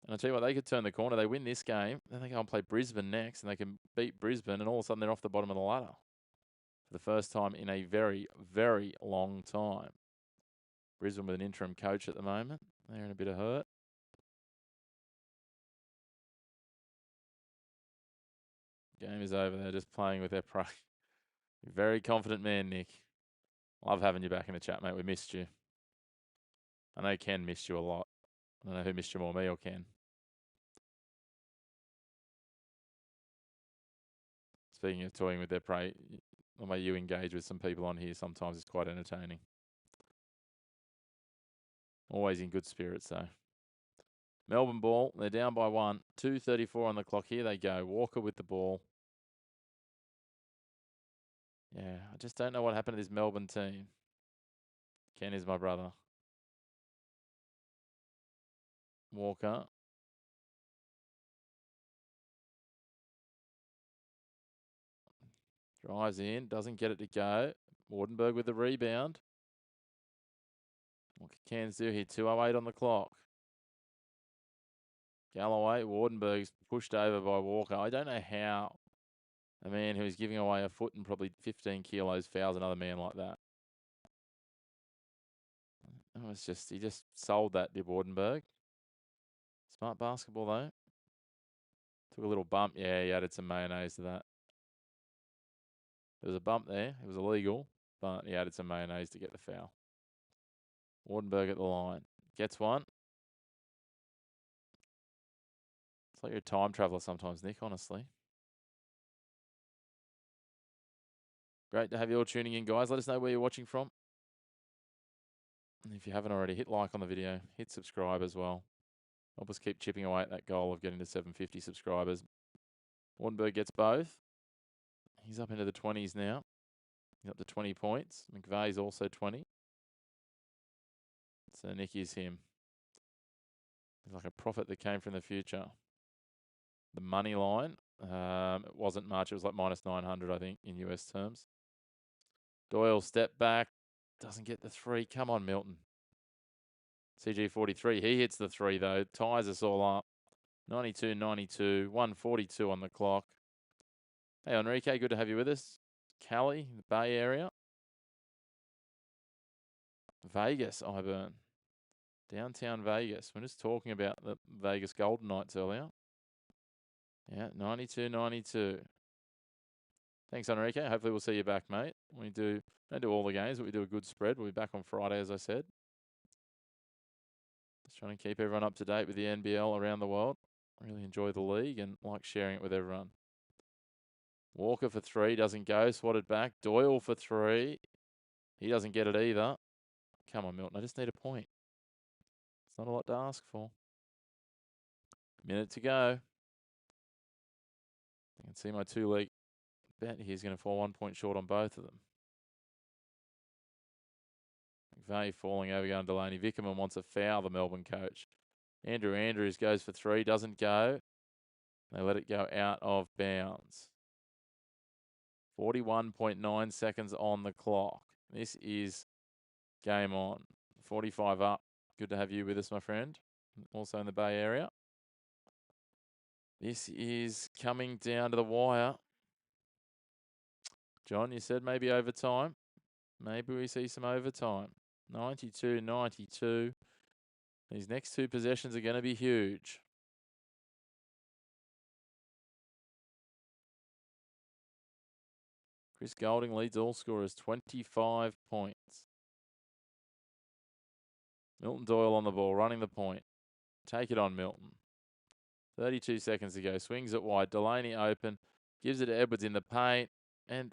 And I'll tell you what, they could turn the corner. They win this game, then they go and play Brisbane next, and they can beat Brisbane, and all of a sudden they're off the bottom of the ladder for the first time in a very, very long time. Brisbane with an interim coach at the moment. They're in a bit of hurt. Game is over. They're just playing with their prey. Very confident man, Nick. Love having you back in the chat, mate. We missed you. I know Ken missed you a lot. I don't know who missed you more, me or Ken. Speaking of toying with their prey, the way you engage with some people on here sometimes is quite entertaining. Always in good spirits, though. Melbourne ball. They're down by 1. 2:34 on the clock. Here they go. Walker with the ball. Yeah, I just don't know what happened to this Melbourne team. Ken is my brother. Walker. Drives in. Doesn't get it to go. Wardenberg with the rebound. What can Cairns do here? 2:08 on the clock. Galloway. Wardenberg's pushed over by Walker. I don't know how a man who's giving away a foot and probably 15 kilos fouls another man like that. He just sold that, did Wardenberg. Smart basketball, though. Took a little bump. Yeah, he added some mayonnaise to that. There was a bump there. It was illegal, but he added some mayonnaise to get the foul. Wardenberg at the line. Gets one. It's like you're a time traveler sometimes, Nick, honestly. Great to have you all tuning in, guys. Let us know where you're watching from. And if you haven't already, hit like on the video. Hit subscribe as well. Help us keep chipping away at that goal of getting to 750 subscribers. Wardenberg gets both. He's up into the 20s now. He's up to 20 points. McVeigh's also 20. So Nick is him. He's like a prophet that came from the future. The money line, it wasn't much. It was like minus 900, I think, in US terms. Doyle step back. Doesn't get the 3. Come on, Milton. CG43. He hits the 3, though. Ties us all up. 92-92. 1:42 on the clock. Hey, Enrique. Good to have you with us. Cali, the Bay Area. Vegas, Iburn. Downtown Vegas. We're just talking about the Vegas Golden Knights earlier. Yeah, 92-92. Thanks, Enrique. Hopefully we'll see you back, mate. We don't do all the games, but we do a good spread. We'll be back on Friday, as I said. Just trying to keep everyone up to date with the NBL around the world. I really enjoy the league and like sharing it with everyone. Walker for 3, doesn't go. Swatted back. Doyle for 3. He doesn't get it either. Come on, Milton. I just need a point. It's not a lot to ask for. Minute to go. I can see my 2-leg bet. He's going to fall 1 point short on both of them. McVeigh falling over, going Delaney. Vickerman wants a foul, the Melbourne coach. Andrew Andrews goes for 3, doesn't go. They let it go out of bounds. 41.9 seconds on the clock. This is game on. 45 up. Good to have you with us, my friend. Also in the Bay Area. This is coming down to the wire. John, you said maybe overtime. Maybe we see some overtime. 92-92. These next two possessions are going to be huge. Chris Golding leads all scorers, 25 points. Milton Doyle on the ball, running the point. Take it on, Milton. 32 seconds to go. Swings it wide. Delaney open. Gives it to Edwards in the paint. And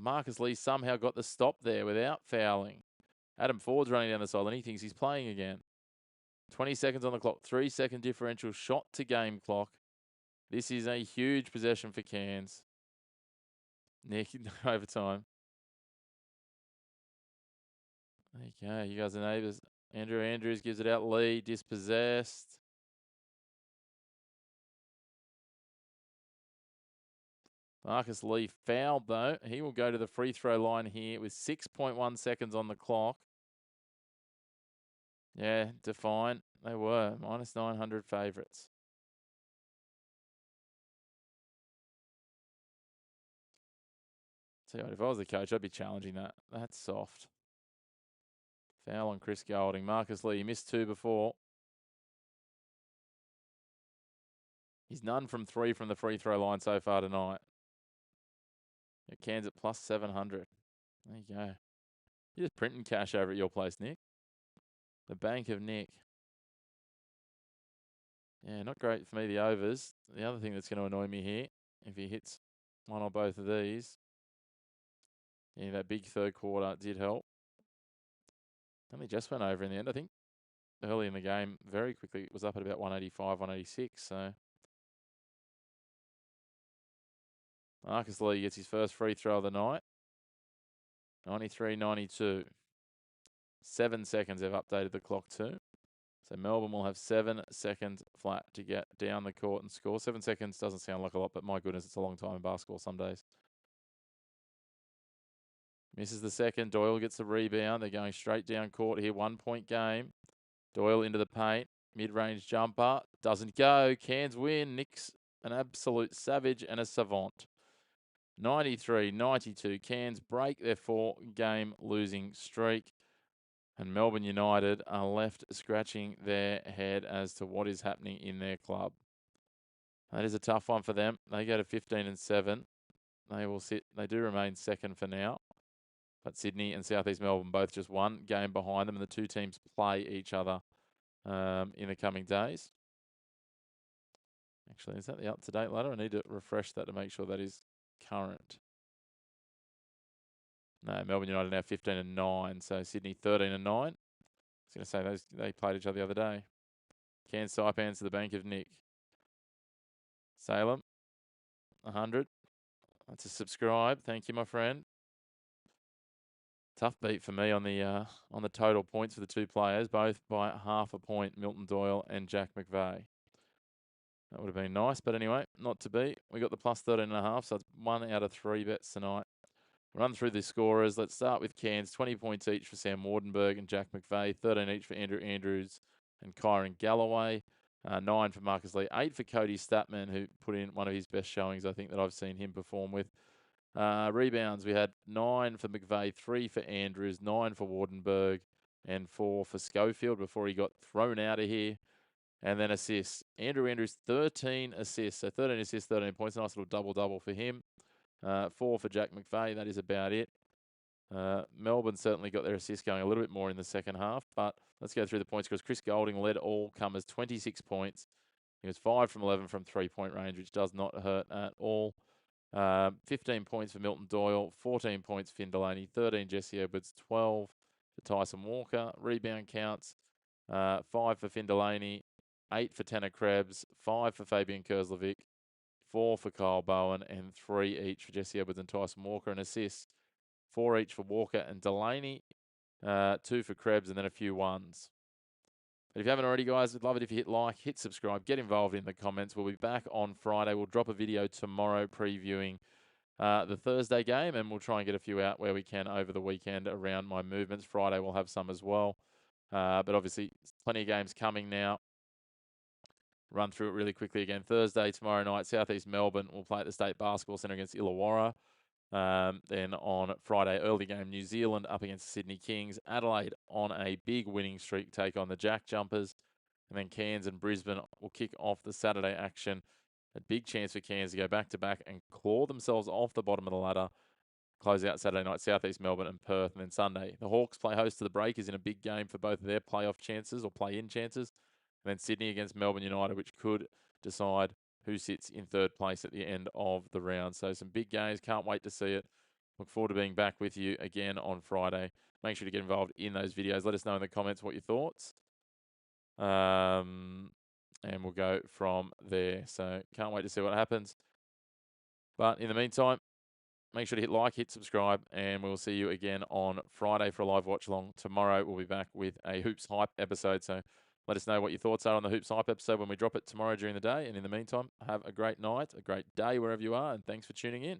Marcus Lee somehow got the stop there without fouling. Adam Ford's running down the sideline. He thinks he's playing again. 20 seconds on the clock. 3-second differential shot to game clock. This is a huge possession for Cairns. Nick, overtime. There you go. You guys are neighbours. Andrew Andrews gives it out. Lee dispossessed. Marcus Lee fouled, though. He will go to the free throw line here with 6.1 seconds on the clock. Yeah, Define. They were minus 900 favourites. Tell you what, if I was the coach, I'd be challenging that. That's soft. Foul on Chris Golding. Marcus Lee, he missed two before. He's none from three from the free throw line so far tonight. Cairns at plus 700. There you go. You're just printing cash over at your place, Nick. The Bank of Nick. Yeah, not great for me, the overs. The other thing that's going to annoy me here, if he hits one or both of these, yeah, that big third quarter did help. Only just went over in the end. I think early in the game, very quickly, it was up at about 185, 186. So Marcus Lee gets his first free throw of the night. 93-92. 7 seconds they've updated the clock to. So Melbourne will have 7 seconds flat to get down the court and score. 7 seconds doesn't sound like a lot, but my goodness, it's a long time in basketball some days. Misses the second. Doyle gets the rebound. They're going straight down court here. 1 point game. Doyle into the paint. Mid-range jumper. Doesn't go. Cairns win. Nick's an absolute savage and a savant. 93-92. Cairns break their 4-game losing streak. And Melbourne United are left scratching their head as to what is happening in their club. That is a tough one for them. They go to 15-7. They will sit. They do remain second for now. But Sydney and South East Melbourne both just 1 game behind them, and the two teams play each other in the coming days. Actually, is that the up-to-date ladder? I need to refresh that to make sure that is current. No, Melbourne United now 15-9, so Sydney 13-9. I was going to say they played each other the other day. Cairns Taipans to the Bank of Nick. Salem, 100. That's a subscribe. Thank you, my friend. Tough beat for me on the total points for the two players, both by half a point, Milton Doyle and Jack McVeigh. That would have been nice, but anyway, not to be. We got the plus 13.5, so it's 1 out of 3 bets tonight. Run through the scorers. Let's start with Cairns. 20 points each for Sam Wardenberg and Jack McVeigh. 13 each for Andrew Andrews and Kyron Galloway. 9 for Marcus Lee. 8 for Cody Statman, who put in one of his best showings, I think, that I've seen him perform with. Rebounds, we had 9 for McVeigh, 3 for Andrews, 9 for Wardenberg, and 4 for Schofield before he got thrown out of here. And then assists. Andrew Andrews, 13 assists. So 13 assists, 13 points. Nice little double-double for him. 4 for Jack McVeigh. That is about it. Melbourne certainly got their assists going a little bit more in the second half. But let's go through the points because Chris Golding led all comers, 26 points. He was 5 from 11 from three-point range, which does not hurt at all. 15 points for Milton Doyle, 14 points Finn Delaney, 13 Jesse Edwards, 12 for Tyson Walker. Rebound counts, 5 for Finn Delaney, 8 for Tanner Krebs, 5 for Fabian Kerslovic, 4 for Kyle Bowen, and 3 each for Jesse Edwards and Tyson Walker. And assists, 4 each for Walker and Delaney, 2 for Krebs, and then a few ones. But if you haven't already, guys, we'd love it if you hit like, hit subscribe, get involved in the comments. We'll be back on Friday. We'll drop a video tomorrow previewing the Thursday game, and we'll try and get a few out where we can over the weekend around my movements. Friday we'll have some as well. But obviously, plenty of games coming now. Run through it really quickly again. Thursday, tomorrow night, South East Melbourne will play at the State Basketball Centre against Illawarra. Then on Friday, early game, New Zealand up against the Sydney Kings. Adelaide on a big winning streak take on the Jack Jumpers. And then Cairns and Brisbane will kick off the Saturday action. A big chance for Cairns to go back-to-back and claw themselves off the bottom of the ladder. Close out Saturday night, Southeast Melbourne and Perth. And then Sunday, the Hawks play host to the Breakers in a big game for both of their playoff chances or play-in chances. And then Sydney against Melbourne United, which could decide who sits in third place at the end of the round. So some big games. Can't wait to see it. Look forward to being back with you again on Friday. Make sure to get involved in those videos. Let us know in the comments what your thoughts. And we'll go from there. So can't wait to see what happens. But in the meantime, make sure to hit like, hit subscribe, and we'll see you again on Friday for a live watch along. Tomorrow we'll be back with a Hoops Hype episode. So let us know what your thoughts are on the Hoops Hype episode when we drop it tomorrow during the day. And in the meantime, have a great night, a great day wherever you are, and thanks for tuning in.